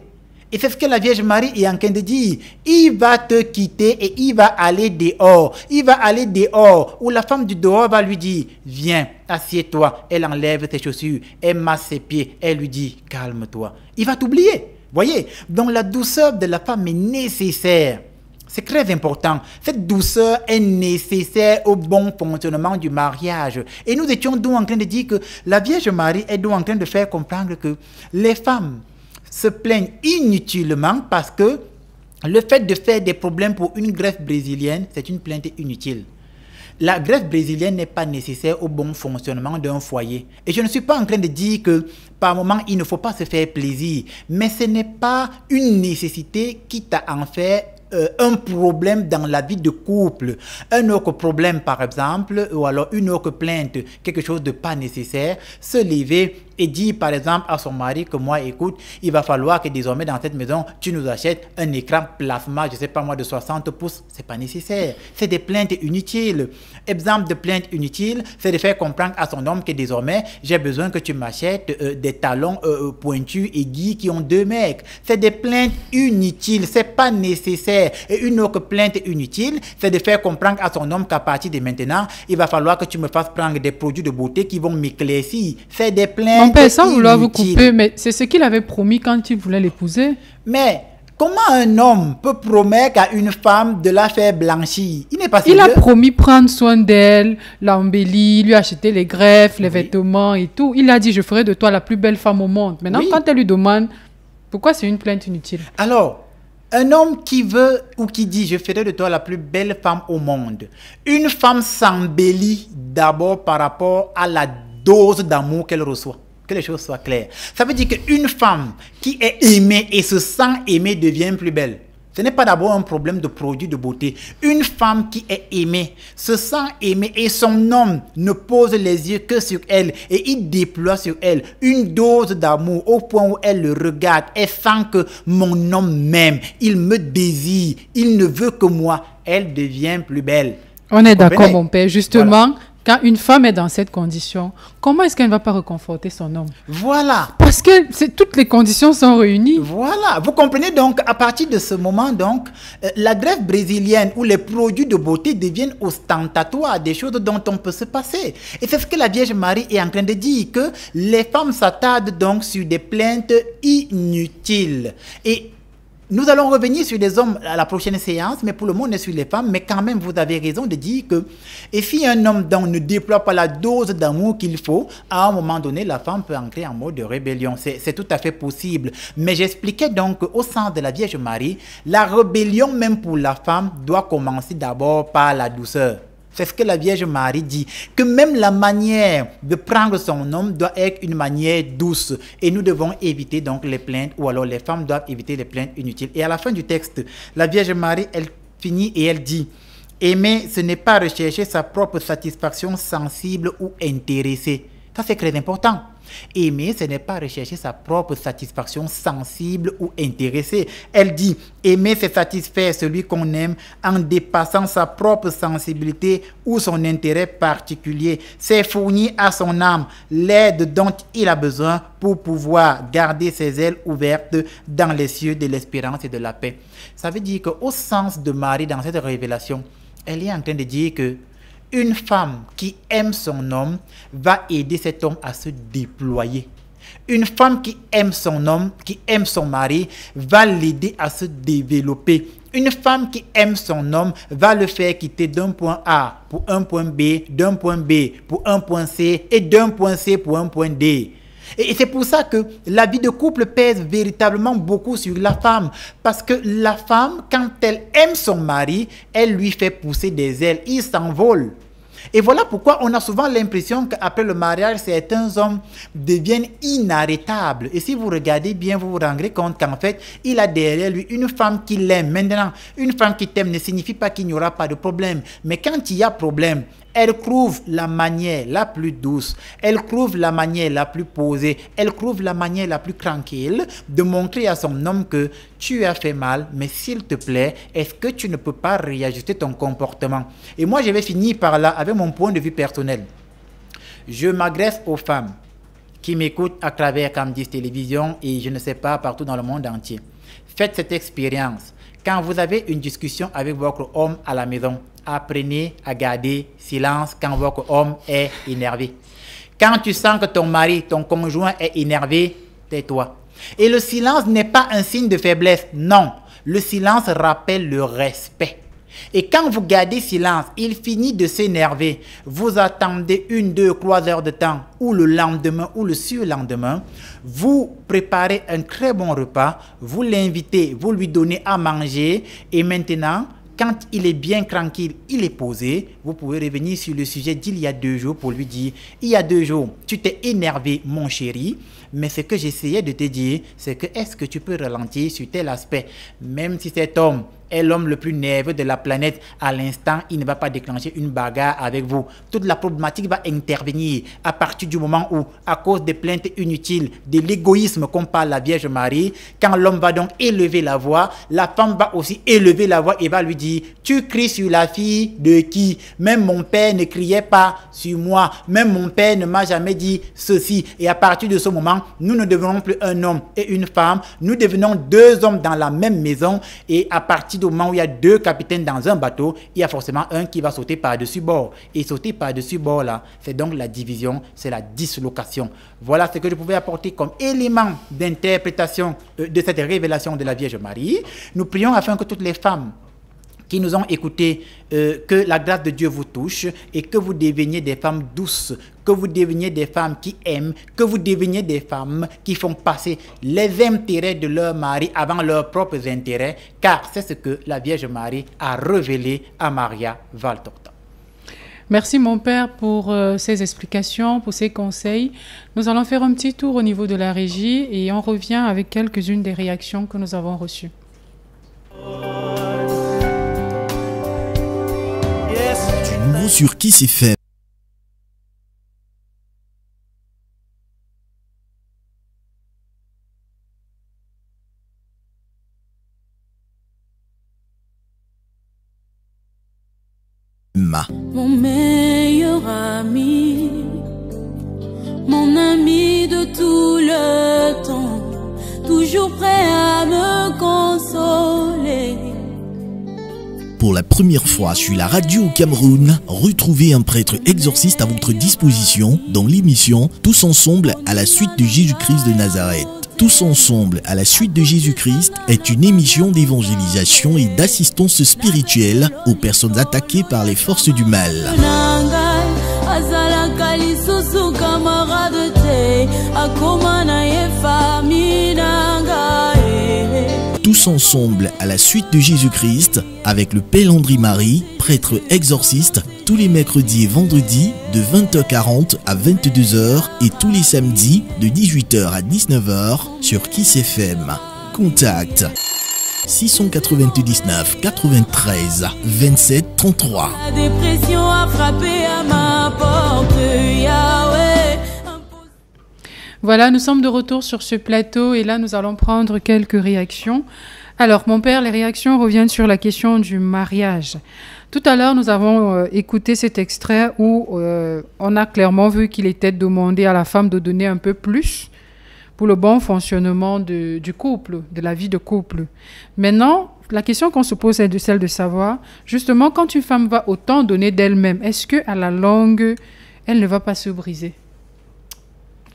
Et c'est ce que la Vierge Marie est en train de dire. Il va te quitter et il va aller dehors. Il va aller dehors où la femme du dehors va lui dire, viens, assieds-toi. Elle enlève ses chaussures, elle masse ses pieds, elle lui dit, calme-toi. Il va t'oublier. Voyez, donc la douceur de la femme est nécessaire. C'est très important. Cette douceur est nécessaire au bon fonctionnement du mariage. Et nous étions donc en train de dire que la Vierge Marie est donc en train de faire comprendre que les femmes se plaignent inutilement parce que le fait de faire des problèmes pour une greffe brésilienne, c'est une plainte inutile. La greffe brésilienne n'est pas nécessaire au bon fonctionnement d'un foyer. Et je ne suis pas en train de dire que par moment, il ne faut pas se faire plaisir. Mais ce n'est pas une nécessité quitte à en faire un problème dans la vie de couple. Un autre problème, par exemple, ou alors une autre plainte, quelque chose de pas nécessaire, se lever et dire par exemple à son mari que moi, écoute, il va falloir que désormais dans cette maison, tu nous achètes un écran plasma, je sais pas moi, de 60 pouces. C'est pas nécessaire. C'est des plaintes inutiles. Exemple de plainte inutile, c'est de faire comprendre à son homme que désormais, j'ai besoin que tu m'achètes des talons pointus aiguës qui ont 2 mètres. C'est des plaintes inutiles. C'est pas nécessaire. Et une autre plainte inutile, c'est de faire comprendre à son homme qu'à partir de maintenant, il va falloir que tu me fasses prendre des produits de beauté qui vont m'éclaircir. C'est des plaintes mon père, sans vouloir vous couper, mais c'est ce qu'il avait promis quand il voulait l'épouser. Mais comment un homme peut promettre à une femme de la faire blanchir? Il n'est pas sérieux. Il a promis prendre soin d'elle, l'embellir, lui acheter les greffes, les vêtements et tout. Il a dit, je ferai de toi la plus belle femme au monde. Maintenant, quand elle lui demande, pourquoi c'est une plainte inutile? Alors, un homme qui veut ou qui dit, je ferai de toi la plus belle femme au monde. Une femme s'embellit d'abord par rapport à la dose d'amour qu'elle reçoit. Que les choses soient claires. Ça veut dire qu'une femme qui est aimée et se sent aimée devient plus belle. Ce n'est pas d'abord un problème de produit de beauté. Une femme qui est aimée, se sent aimée et son homme ne pose les yeux que sur elle et il déploie sur elle une dose d'amour au point où elle le regarde. Elle sent que mon homme m'aime, il me désire, il ne veut que moi. Elle devient plus belle. On est d'accord, mon père. Justement, voilà. Quand une femme est dans cette condition, comment est-ce qu'elle ne va pas réconforter son homme? Voilà. Parce que toutes les conditions sont réunies. Voilà. Vous comprenez donc, à partir de ce moment, donc, la greffe brésilienne ou les produits de beauté deviennent ostentatoires, des choses dont on peut se passer. Et c'est ce que la Vierge Marie est en train de dire, que les femmes s'attardent donc sur des plaintes inutiles. Et nous allons revenir sur les hommes à la prochaine séance, mais pour le moment, on est sur les femmes. Mais quand même, vous avez raison de dire que, et si un homme donc ne déploie pas la dose d'amour qu'il faut, à un moment donné, la femme peut entrer en mode de rébellion. C'est tout à fait possible. Mais j'expliquais donc qu'au sens de la Vierge Marie, la rébellion, même pour la femme, doit commencer d'abord par la douceur. C'est ce que la Vierge Marie dit, que même la manière de prendre son homme doit être une manière douce. Et nous devons éviter donc les plaintes, ou alors les femmes doivent éviter les plaintes inutiles. Et à la fin du texte, la Vierge Marie, elle finit et elle dit, aimer, ce n'est pas rechercher sa propre satisfaction sensible ou intéressée. Ça, c'est très important. Aimer, ce n'est pas rechercher sa propre satisfaction sensible ou intéressée. Elle dit, aimer, c'est satisfaire celui qu'on aime en dépassant sa propre sensibilité ou son intérêt particulier. C'est fournir à son âme l'aide dont il a besoin pour pouvoir garder ses ailes ouvertes dans les cieux de l'espérance et de la paix. Ça veut dire qu'au sens de Marie, dans cette révélation, elle est en train de dire que une femme qui aime son homme va aider cet homme à se déployer. Une femme qui aime son homme, qui aime son mari, va l'aider à se développer. Une femme qui aime son homme va le faire quitter d'un point A pour un point B, d'un point B pour un point C et d'un point C pour un point D. Et c'est pour ça que la vie de couple pèse véritablement beaucoup sur la femme. Parce que la femme, quand elle aime son mari, elle lui fait pousser des ailes. Il s'envole. Et voilà pourquoi on a souvent l'impression qu'après le mariage, certains hommes deviennent inarrêtables. Et si vous regardez bien, vous vous rendrez compte qu'en fait, il a derrière lui une femme qui l'aime. Maintenant, une femme qui t'aime ne signifie pas qu'il n'y aura pas de problème. Mais quand il y a problème, elle trouve la manière la plus douce, elle trouve la manière la plus posée, elle trouve la manière la plus tranquille de montrer à son homme que tu as fait mal, mais s'il te plaît, est-ce que tu ne peux pas réajuster ton comportement? Et moi, je vais finir par là avec mon point de vue personnel. Je m'adresse aux femmes qui m'écoutent à travers Camdis Télévision et je ne sais pas, partout dans le monde entier. Faites cette expérience. Quand vous avez une discussion avec votre homme à la maison, apprenez à garder silence quand votre homme est énervé. Quand tu sens que ton mari, ton conjoint est énervé, tais-toi. Et le silence n'est pas un signe de faiblesse, non. Le silence rappelle le respect. Et quand vous gardez silence, il finit de s'énerver. Vous attendez 1, 2, 3 heures de temps, ou le lendemain, ou le surlendemain. Vous préparez un très bon repas, vous l'invitez, vous lui donnez à manger. Et maintenant, quand il est bien tranquille, il est posé, vous pouvez revenir sur le sujet d'il y a 2 jours pour lui dire, il y a 2 jours, tu t'es énervé, mon chéri, mais ce que j'essayais de te dire, c'est que est-ce que tu peux ralentir sur tel aspect, même si cet homme est l'homme le plus nerveux de la planète, à l'instant, il ne va pas déclencher une bagarre avec vous. Toute la problématique va intervenir à partir du moment où, à cause des plaintes inutiles, de l'égoïsme qu'on parle la Vierge Marie, quand l'homme va donc élever la voix, la femme va aussi élever la voix et va lui dire, tu cries sur la fille de qui? Même mon père ne criait pas sur moi, même mon père ne m'a jamais dit ceci. Et à partir de ce moment, nous ne devenons plus un homme et une femme, nous devenons 2 hommes dans la même maison et à partir du moment où il y a 2 capitaines dans un bateau, il y a forcément un qui va sauter par-dessus bord. Et sauter par-dessus bord là, c'est donc la division, c'est la dislocation. Voilà ce que je pouvais apporter comme élément d'interprétation de cette révélation de la Vierge Marie. Nous prions afin que toutes les femmes qui nous ont écoutés, que la grâce de Dieu vous touche et que vous deveniez des femmes douces, que vous deveniez des femmes qui aiment, que vous deveniez des femmes qui font passer les intérêts de leur mari avant leurs propres intérêts, car c'est ce que la Vierge Marie a révélé à Maria Valtorta. Merci mon père pour ces explications, pour ces conseils. Nous allons faire un petit tour au niveau de la régie et on revient avec quelques-unes des réactions que nous avons reçues. Nouveau sur Kiss FM. Mon meilleur ami, mon ami de tout le temps, toujours prêt à me consoler. Pour la première fois sur la radio au Cameroun, retrouvez un prêtre exorciste à votre disposition dans l'émission Tous ensemble à la suite de Jésus-Christ de Nazareth. Tous ensemble à la suite de Jésus-Christ est une émission d'évangélisation et d'assistance spirituelle aux personnes attaquées par les forces du mal. Tous ensemble à la suite de Jésus-Christ avec le Père Landry Marie, prêtre exorciste, tous les mercredis et vendredis de 20h40 à 22h et tous les samedis de 18h à 19h sur Kiss FM. Contact 699 93 27 33. La dépression a frappé à ma porte, Yahweh. Voilà, nous sommes de retour sur ce plateau et là, nous allons prendre quelques réactions. Alors, mon père, les réactions reviennent sur la question du mariage. Tout à l'heure, nous avons écouté cet extrait où on a clairement vu qu'il était demandé à la femme de donner un peu plus pour le bon fonctionnement du couple, de la vie de couple. Maintenant, la question qu'on se pose est celle de savoir, justement, quand une femme va autant donner d'elle-même, est-ce qu'à la longue, elle ne va pas se briser?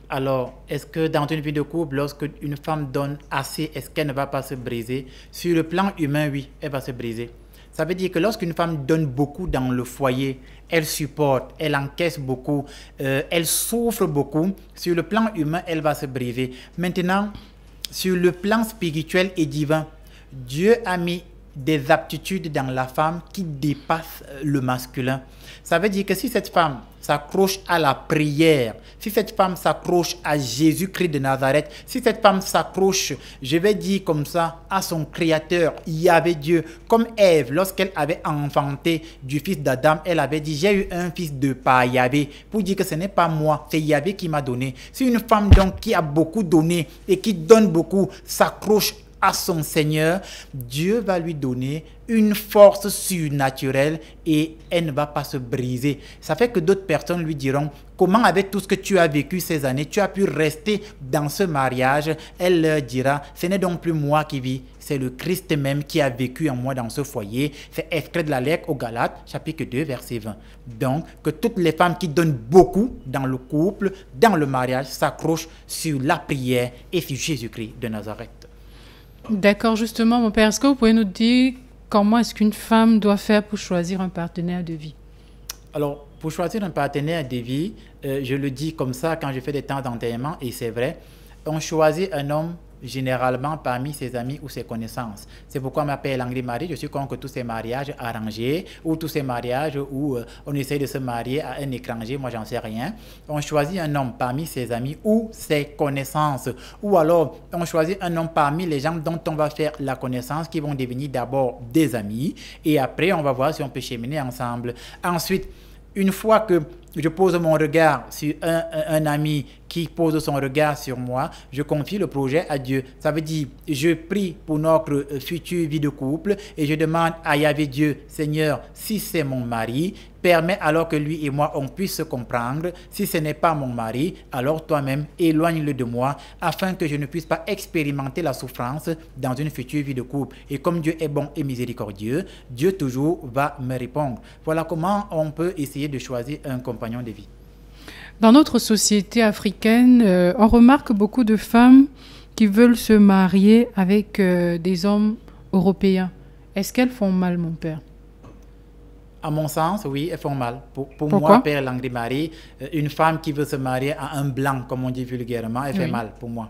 Alors, est-ce que dans une vie de couple, lorsque une femme donne assez, est-ce qu'elle ne va pas se briser? Sur le plan humain, oui, elle va se briser. Ça veut dire que lorsqu'une femme donne beaucoup dans le foyer, elle supporte, elle encaisse beaucoup, elle souffre beaucoup. Sur le plan humain, elle va se briser. Maintenant, sur le plan spirituel et divin, Dieu a mis des aptitudes dans la femme qui dépassent le masculin. Ça veut dire que si cette femme s'accroche à la prière, si cette femme s'accroche à Jésus-Christ de Nazareth, si cette femme s'accroche, je vais dire comme ça, à son Créateur, Yahvé Dieu, comme Ève, lorsqu'elle avait enfanté du fils d'Adam, elle avait dit, j'ai eu un fils de par Yahvé, pour dire que ce n'est pas moi, c'est Yahvé qui m'a donné. Si une femme donc qui a beaucoup donné et qui donne beaucoup s'accroche à son Seigneur, Dieu va lui donner une force surnaturelle et elle ne va pas se briser. Ça fait que d'autres personnes lui diront, comment avec tout ce que tu as vécu ces années, tu as pu rester dans ce mariage? Elle leur dira, ce n'est donc plus moi qui vis, c'est le Christ même qui a vécu en moi dans ce foyer. C'est extrait de la lettre aux Galates, chapitre 2, verset 20. Donc, que toutes les femmes qui donnent beaucoup dans le couple, dans le mariage, s'accrochent sur la prière et sur Jésus-Christ de Nazareth. D'accord, justement, mon père, est-ce que vous pouvez nous dire comment est-ce qu'une femme doit faire pour choisir un partenaire de vie? Alors, pour choisir un partenaire de vie, je le dis comme ça quand je fais des temps d'enterrement, et c'est vrai, on choisit un homme généralement parmi ses amis ou ses connaissances. C'est pourquoi on m'appelle Langri-Marie. Je suis contre tous ces mariages arrangés ou tous ces mariages où on essaie de se marier à un étranger, moi j'en sais rien. On choisit un homme parmi ses amis ou ses connaissances, ou alors on choisit un homme parmi les gens dont on va faire la connaissance, qui vont devenir d'abord des amis, et après on va voir si on peut cheminer ensemble. Ensuite, une fois que je pose mon regard sur un ami qui pose son regard sur moi, je confie le projet à Dieu. Ça veut dire, je prie pour notre future vie de couple et je demande à Yahvé Dieu, Seigneur, si c'est mon mari, permets alors que lui et moi, on puisse se comprendre. Si ce n'est pas mon mari, alors toi-même, éloigne-le de moi, afin que je ne puisse pas expérimenter la souffrance dans une future vie de couple. Et comme Dieu est bon et miséricordieux, Dieu toujours va me répondre. Voilà comment on peut essayer de choisir un compagnon de vie. Dans notre société africaine, on remarque beaucoup de femmes qui veulent se marier avec des hommes européens. Est-ce qu'elles font mal, mon père? À mon sens, oui, elles font mal. Pour Pourquoi? moi, Père Langri-Marie, une femme qui veut se marier à un blanc, comme on dit vulgairement, elle fait mal pour moi.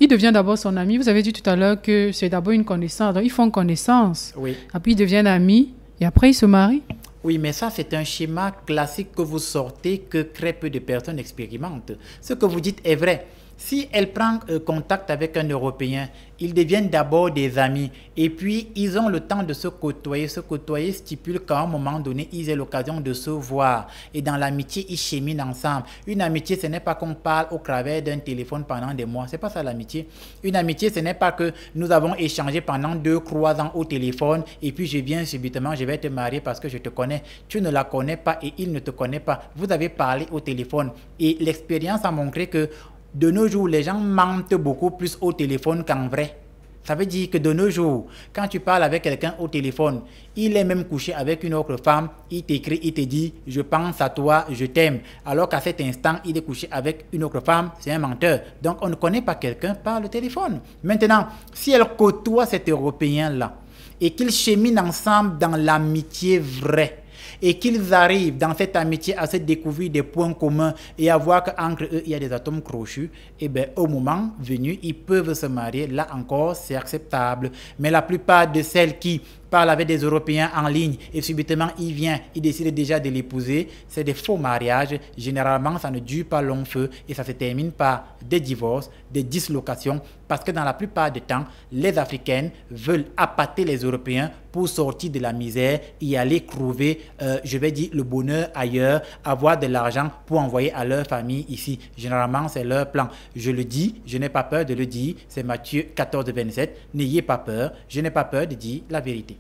Il devient d'abord son ami. Vous avez dit tout à l'heure que c'est d'abord une connaissance. Donc, ils font connaissance. Oui. Après, ils deviennent amis. Et après, ils se marient. Oui, mais ça, c'est un schéma classique que vous sortez, que très peu de personnes expérimentent. Ce que vous dites est vrai. Si elle prend contact avec un Européen, ils deviennent d'abord des amis. Et puis, ils ont le temps de se côtoyer. Se côtoyer stipule qu'à un moment donné, ils aient l'occasion de se voir. Et dans l'amitié, ils cheminent ensemble. Une amitié, ce n'est pas qu'on parle au travers d'un téléphone pendant des mois. Ce n'est pas ça l'amitié. Une amitié, ce n'est pas que nous avons échangé pendant 2-3 ans au téléphone. Et puis, je viens subitement, je vais te marier parce que je te connais. Tu ne la connais pas et il ne te connaît pas. Vous avez parlé au téléphone. Et l'expérience a montré que de nos jours, les gens mentent beaucoup plus au téléphone qu'en vrai. Ça veut dire que de nos jours, quand tu parles avec quelqu'un au téléphone, il est même couché avec une autre femme, il t'écrit, il te dit « je pense à toi, je t'aime ». Alors qu'à cet instant, il est couché avec une autre femme, c'est un menteur. Donc on ne connaît pas quelqu'un par le téléphone. Maintenant, si elle côtoie cet Européen-là et qu'ils cheminent ensemble dans l'amitié vraie, et qu'ils arrivent dans cette amitié à se découvrir des points communs et à voir qu'entre eux, il y a des atomes crochus, et bien au moment venu, ils peuvent se marier. Là encore, c'est acceptable. Mais la plupart de celles qui parle avec des Européens en ligne et subitement il vient, il décide déjà de l'épouser. C'est des faux mariages. Généralement, ça ne dure pas long feu et ça se termine par des divorces, des dislocations, parce que dans la plupart du temps, les Africaines veulent appâter les Européens pour sortir de la misère et aller trouver, je vais dire, le bonheur ailleurs, avoir de l'argent pour envoyer à leur famille ici. Généralement, c'est leur plan. Je le dis, je n'ai pas peur de le dire, c'est Matthieu 14, 27. N'ayez pas peur, je n'ai pas peur de dire la vérité.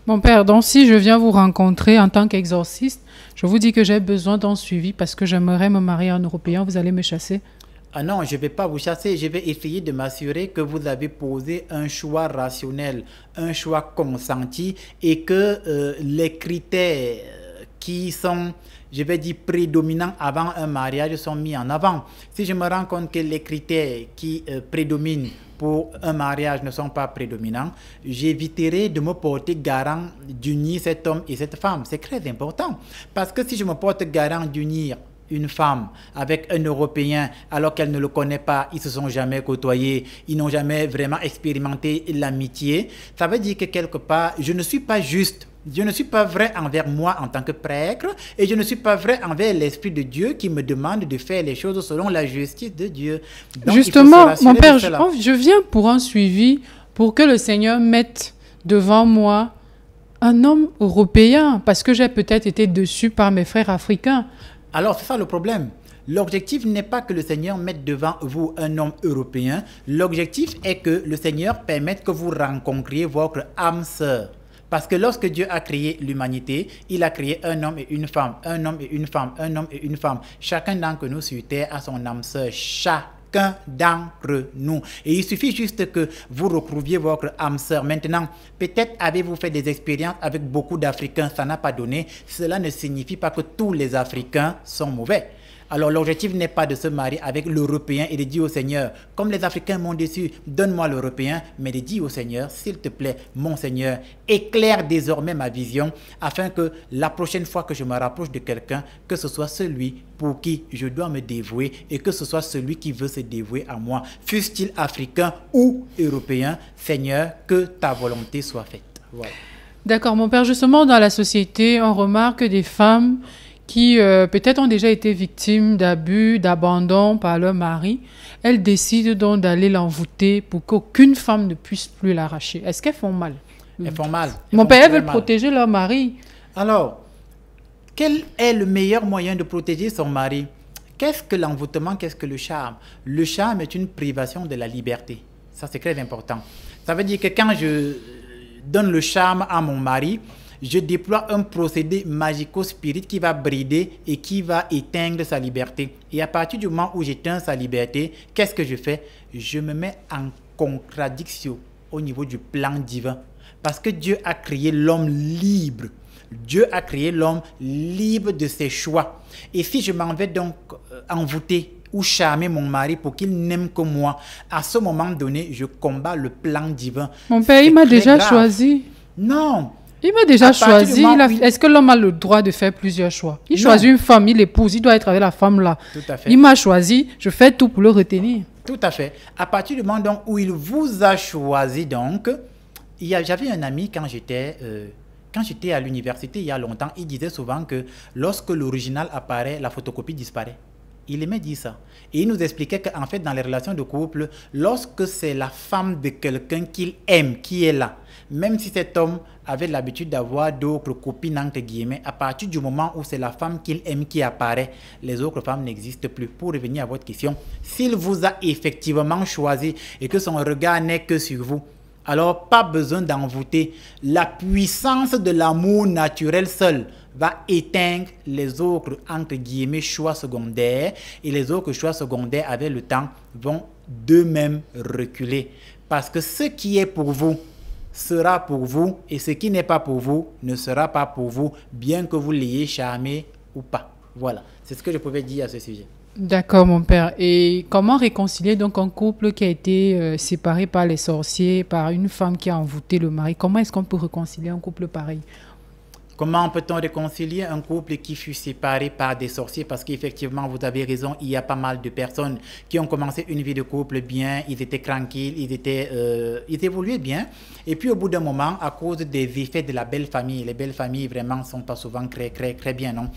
Mon père, donc si je viens vous rencontrer en tant qu'exorciste, je vous dis que j'ai besoin d'un suivi parce que j'aimerais me marier en Européen, vous allez me chasser? Ah non, je ne vais pas vous chasser, je vais essayer de m'assurer que vous avez posé un choix rationnel, un choix consenti et que les critères qui sont, je vais dire, prédominants avant un mariage sont mis en avant. Si je me rends compte que les critères qui prédominent pour un mariage ne sont pas prédominants, j'éviterai de me porter garant d'unir cet homme et cette femme. C'est très important parce que si je me porte garant d'unir une femme avec un Européen alors qu'elle ne le connaît pas, ils ne se sont jamais côtoyés, ils n'ont jamais vraiment expérimenté l'amitié, ça veut dire que quelque part, je ne suis pas juste. Je ne suis pas vrai envers moi en tant que prêtre et je ne suis pas vrai envers l'Esprit de Dieu qui me demande de faire les choses selon la justice de Dieu. Donc, justement, mon père, je viens pour un suivi, pour que le Seigneur mette devant moi un homme européen parce que j'ai peut-être été déçu par mes frères africains. Alors, c'est ça le problème. L'objectif n'est pas que le Seigneur mette devant vous un homme européen. L'objectif est que le Seigneur permette que vous rencontriez votre âme sœur. Parce que lorsque Dieu a créé l'humanité, il a créé un homme et une femme, un homme et une femme, un homme et une femme. Chacun d'entre nous sur terre a son âme sœur. Chacun d'entre nous. Et il suffit juste que vous retrouviez votre âme sœur. Maintenant, peut-être avez-vous fait des expériences avec beaucoup d'Africains, ça n'a pas donné. Cela ne signifie pas que tous les Africains sont mauvais. Alors l'objectif n'est pas de se marier avec l'Européen et de dire au Seigneur, comme les Africains m'ont déçu, donne-moi l'Européen, mais de dire au Seigneur, s'il te plaît, mon Seigneur, éclaire désormais ma vision, afin que la prochaine fois que je me rapproche de quelqu'un, que ce soit celui pour qui je dois me dévouer et que ce soit celui qui veut se dévouer à moi, fût-il africain ou européen, Seigneur, que ta volonté soit faite. Voilà. D'accord, mon père, justement, dans la société, on remarque des femmes qui peut-être ont déjà été victimes d'abus, d'abandon par leur mari. Elles décident donc d'aller l'envoûter pour qu'aucune femme ne puisse plus l'arracher. Est-ce qu'elles font mal? Elles font mal. Mon père, elles veulent protéger leur mari. Alors, quel est le meilleur moyen de protéger son mari? Qu'est-ce que l'envoûtement? Qu'est-ce que le charme? Le charme est une privation de la liberté. Ça, c'est très important. Ça veut dire que quand je donne le charme à mon mari, je déploie un procédé magico-spirit qui va brider et qui va éteindre sa liberté. Et à partir du moment où j'éteins sa liberté, qu'est-ce que je fais? Je me mets en contradiction au niveau du plan divin. Parce que Dieu a créé l'homme libre. Dieu a créé l'homme libre de ses choix. Et si je m'en vais donc envoûter ou charmer mon mari pour qu'il n'aime que moi, à ce moment donné, je combats le plan divin. Mon père, il m'a déjà choisi. Non. Il m'a déjà choisi. Est-ce que l'homme a le droit de faire plusieurs choix? Il choisit une femme, il l'épouse, il doit être avec la femme là. Tout à fait. Il m'a choisi, je fais tout pour le retenir. Tout à fait. À partir du moment donc, où il vous a choisi, donc, j'avais un ami quand j'étais à l'université il y a longtemps, il disait souvent que lorsque l'original apparaît, la photocopie disparaît. Il aimait dire ça. Et il nous expliquait qu'en fait, dans les relations de couple, lorsque c'est la femme de quelqu'un qu'il aime, qui est là, même si cet homme avait l'habitude d'avoir d'autres copines, entre guillemets, à partir du moment où c'est la femme qu'il aime qui apparaît, les autres femmes n'existent plus. Pour revenir à votre question, s'il vous a effectivement choisi et que son regard n'est que sur vous, alors pas besoin d'envoûter. La puissance de l'amour naturel seul va éteindre les autres, entre guillemets, choix secondaires. Et les autres choix secondaires, avec le temps, vont d'eux-mêmes reculer. Parce que ce qui est pour vous sera pour vous et ce qui n'est pas pour vous ne sera pas pour vous, bien que vous l'ayez charmé ou pas. Voilà, c'est ce que je pouvais dire à ce sujet. D'accord, mon père. Et comment réconcilier donc un couple qui a été séparé par les sorciers, par une femme qui a envoûté le mari? Comment est-ce qu'on peut réconcilier un couple pareil? Comment peut-on réconcilier un couple qui fut séparé par des sorciers? Parce qu'effectivement, vous avez raison, il y a pas mal de personnes qui ont commencé une vie de couple bien, ils étaient tranquilles, ils évoluaient bien. Et puis au bout d'un moment, à cause des effets de la belle famille, les belles familles vraiment sont pas souvent très bien, non?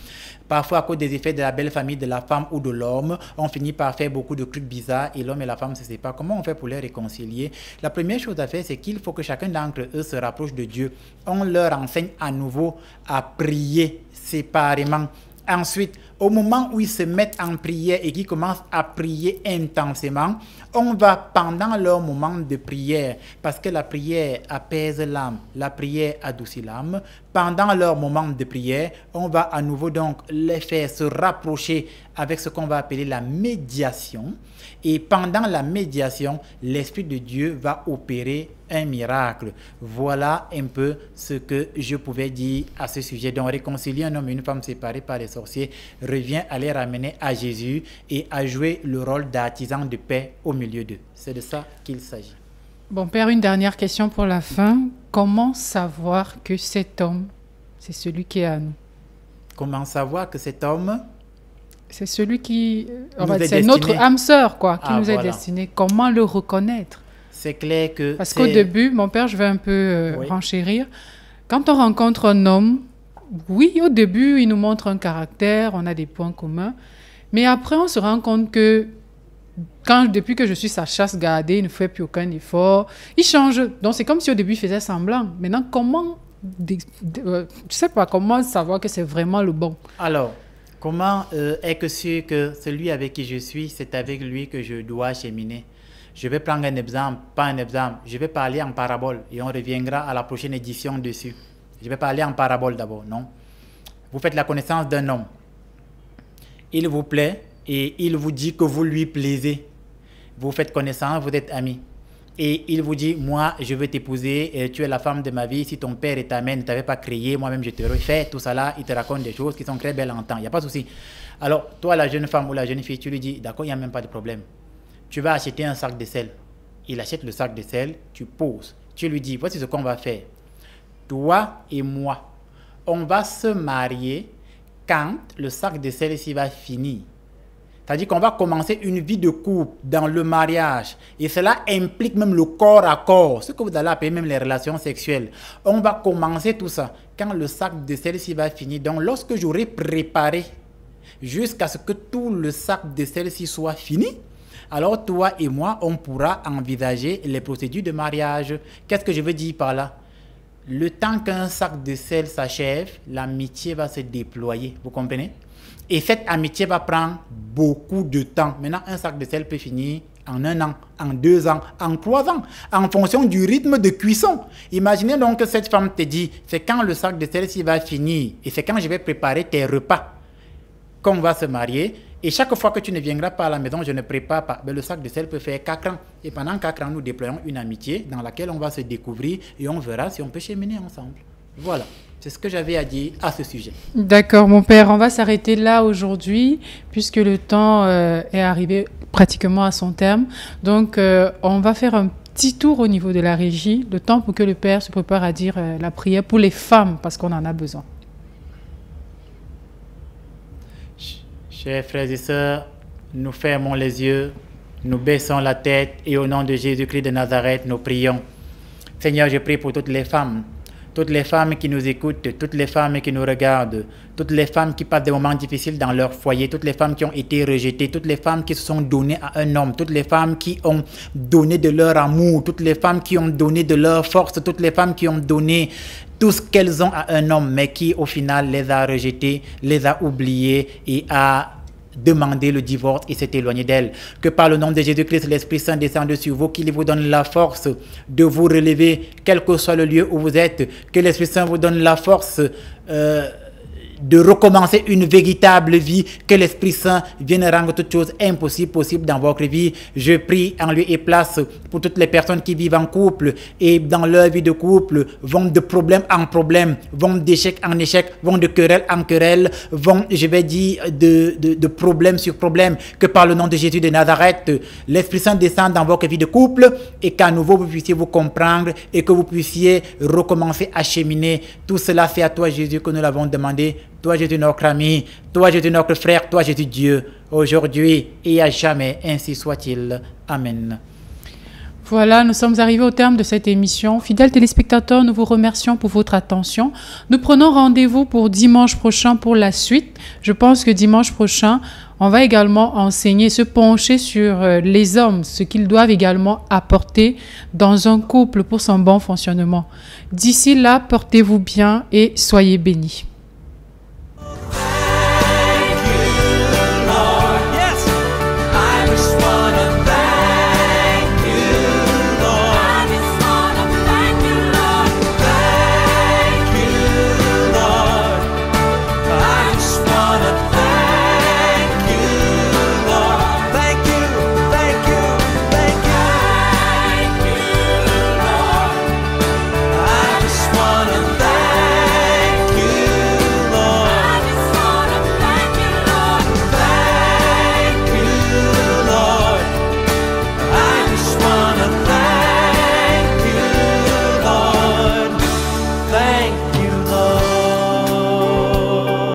Parfois à cause des effets de la belle famille, de la femme ou de l'homme, on finit par faire beaucoup de trucs bizarres et l'homme et la femme ne se séparent. Comment on fait pour les réconcilier? La première chose à faire, c'est qu'il faut que chacun d'entre eux se rapproche de Dieu. On leur enseigne à nouveau à prier séparément. Ensuite, au moment où ils se mettent en prière et qu'ils commencent à prier intensément, on va pendant leur moment de prière, parce que la prière apaise l'âme, la prière adoucit l'âme, pendant leur moment de prière, on va à nouveau donc les faire se rapprocher avec ce qu'on va appeler la médiation. Et pendant la médiation, l'Esprit de Dieu va opérer un miracle. Voilà un peu ce que je pouvais dire à ce sujet. Donc réconcilier un homme et une femme séparés par les sorciers revient à les ramener à Jésus et à jouer le rôle d'artisan de paix au milieu d'eux. C'est de ça qu'il s'agit. Bon, Père, une dernière question pour la fin. Comment savoir que cet homme, c'est celui qui est à nous? Comment savoir que cet homme... C'est celui qui... c'est notre âme sœur, quoi, qui nous est voilà. destiné. Comment le reconnaître? C'est clair que... Parce qu'au début, mon père, je vais un peu renchérir. Quand on rencontre un homme, oui, au début, il nous montre un caractère, on a des points communs. Mais après, on se rend compte que depuis que je suis sa chasse gardée, il ne fait plus aucun effort. Il change. Donc, c'est comme si au début, il faisait semblant. Maintenant, comment... je sais pas, comment savoir que c'est vraiment le bon? Alors... Comment est-ce sûr que celui avec qui je suis, c'est avec lui que je dois cheminer? Je vais prendre un exemple, pas un exemple. Je vais parler en parabole et on reviendra à la prochaine édition dessus. Je vais parler en parabole d'abord, non? Vous faites la connaissance d'un homme. Il vous plaît et il vous dit que vous lui plaisez. Vous faites connaissance, vous êtes amis. Et il vous dit, moi, je veux t'épouser, tu es la femme de ma vie, si ton père et ta mère ne t'avaient pas créé, moi-même je te refais, tout ça là, il te raconte des choses qui sont très belles en temps, il n'y a pas de souci. Alors, toi, la jeune femme ou la jeune fille, tu lui dis, d'accord, il n'y a même pas de problème. Tu vas acheter un sac de sel. Il achète le sac de sel, tu poses. Tu lui dis, voici ce qu'on va faire. Toi et moi, on va se marier quand le sac de sel ici va finir. C'est-à-dire qu'on va commencer une vie de couple dans le mariage. Et cela implique même le corps à corps, ce que vous allez appeler même les relations sexuelles. On va commencer tout ça quand le sac de sel-ci va finir. Donc, lorsque j'aurai préparé jusqu'à ce que tout le sac de sel-ci soit fini, alors toi et moi, on pourra envisager les procédures de mariage. Qu'est-ce que je veux dire par là? Le temps qu'un sac de sel s'achève, l'amitié va se déployer. Vous comprenez? Et cette amitié va prendre beaucoup de temps. Maintenant, un sac de sel peut finir en 1 an, en 2 ans, en 3 ans, en fonction du rythme de cuisson. Imaginez donc que cette femme te dit, c'est quand le sac de sel va finir et c'est quand je vais préparer tes repas qu'on va se marier. Et chaque fois que tu ne viendras pas à la maison, je ne prépare pas. Ben, le sac de sel peut faire 4 ans. Et pendant 4 ans, nous déployons une amitié dans laquelle on va se découvrir et on verra si on peut cheminer ensemble. Voilà. C'est ce que j'avais à dire à ce sujet. D'accord, mon père. On va s'arrêter là aujourd'hui, puisque le temps est arrivé pratiquement à son terme. Donc, on va faire un petit tour au niveau de la régie, le temps pour que le père se prépare à dire la prière pour les femmes, parce qu'on en a besoin. Chers frères et sœurs, nous fermons les yeux, nous baissons la tête et au nom de Jésus-Christ de Nazareth, nous prions. Seigneur, je prie pour toutes les femmes qui nous écoutent, toutes les femmes qui nous regardent, toutes les femmes qui passent des moments difficiles dans leur foyer, toutes les femmes qui ont été rejetées, toutes les femmes qui se sont données à un homme, toutes les femmes qui ont donné de leur amour, toutes les femmes qui ont donné de leur force, toutes les femmes qui ont donné tout ce qu'elles ont à un homme, mais qui au final les a rejetées, les a oubliées et a demandé le divorce et s'est éloigné d'elle. Que par le nom de Jésus-Christ, l'Esprit Saint descende sur vous, qu'il vous donne la force de vous relever, quel que soit le lieu où vous êtes. Que l'Esprit Saint vous donne la force de recommencer une véritable vie, que l'Esprit Saint vienne rendre toutes choses impossibles possibles dans votre vie. Je prie en lieu et place pour toutes les personnes qui vivent en couple et dans leur vie de couple vont de problème en problème, vont d'échec en échec, vont de querelle en querelle, vont, je vais dire, de problème sur problème, que par le nom de Jésus de Nazareth, l'Esprit Saint descende dans votre vie de couple et qu'à nouveau vous puissiez vous comprendre et que vous puissiez recommencer à cheminer. Tout cela fait à toi Jésus que nous l'avons demandé. Toi Jésus notre ami, toi Jésus notre frère, toi Jésus Dieu, aujourd'hui et à jamais, ainsi soit-il. Amen. Voilà, nous sommes arrivés au terme de cette émission. Fidèles téléspectateurs, nous vous remercions pour votre attention. Nous prenons rendez-vous pour dimanche prochain pour la suite. Je pense que dimanche prochain, on va également enseigner, se pencher sur les hommes, ce qu'ils doivent également apporter dans un couple pour son bon fonctionnement. D'ici là, portez-vous bien et soyez bénis.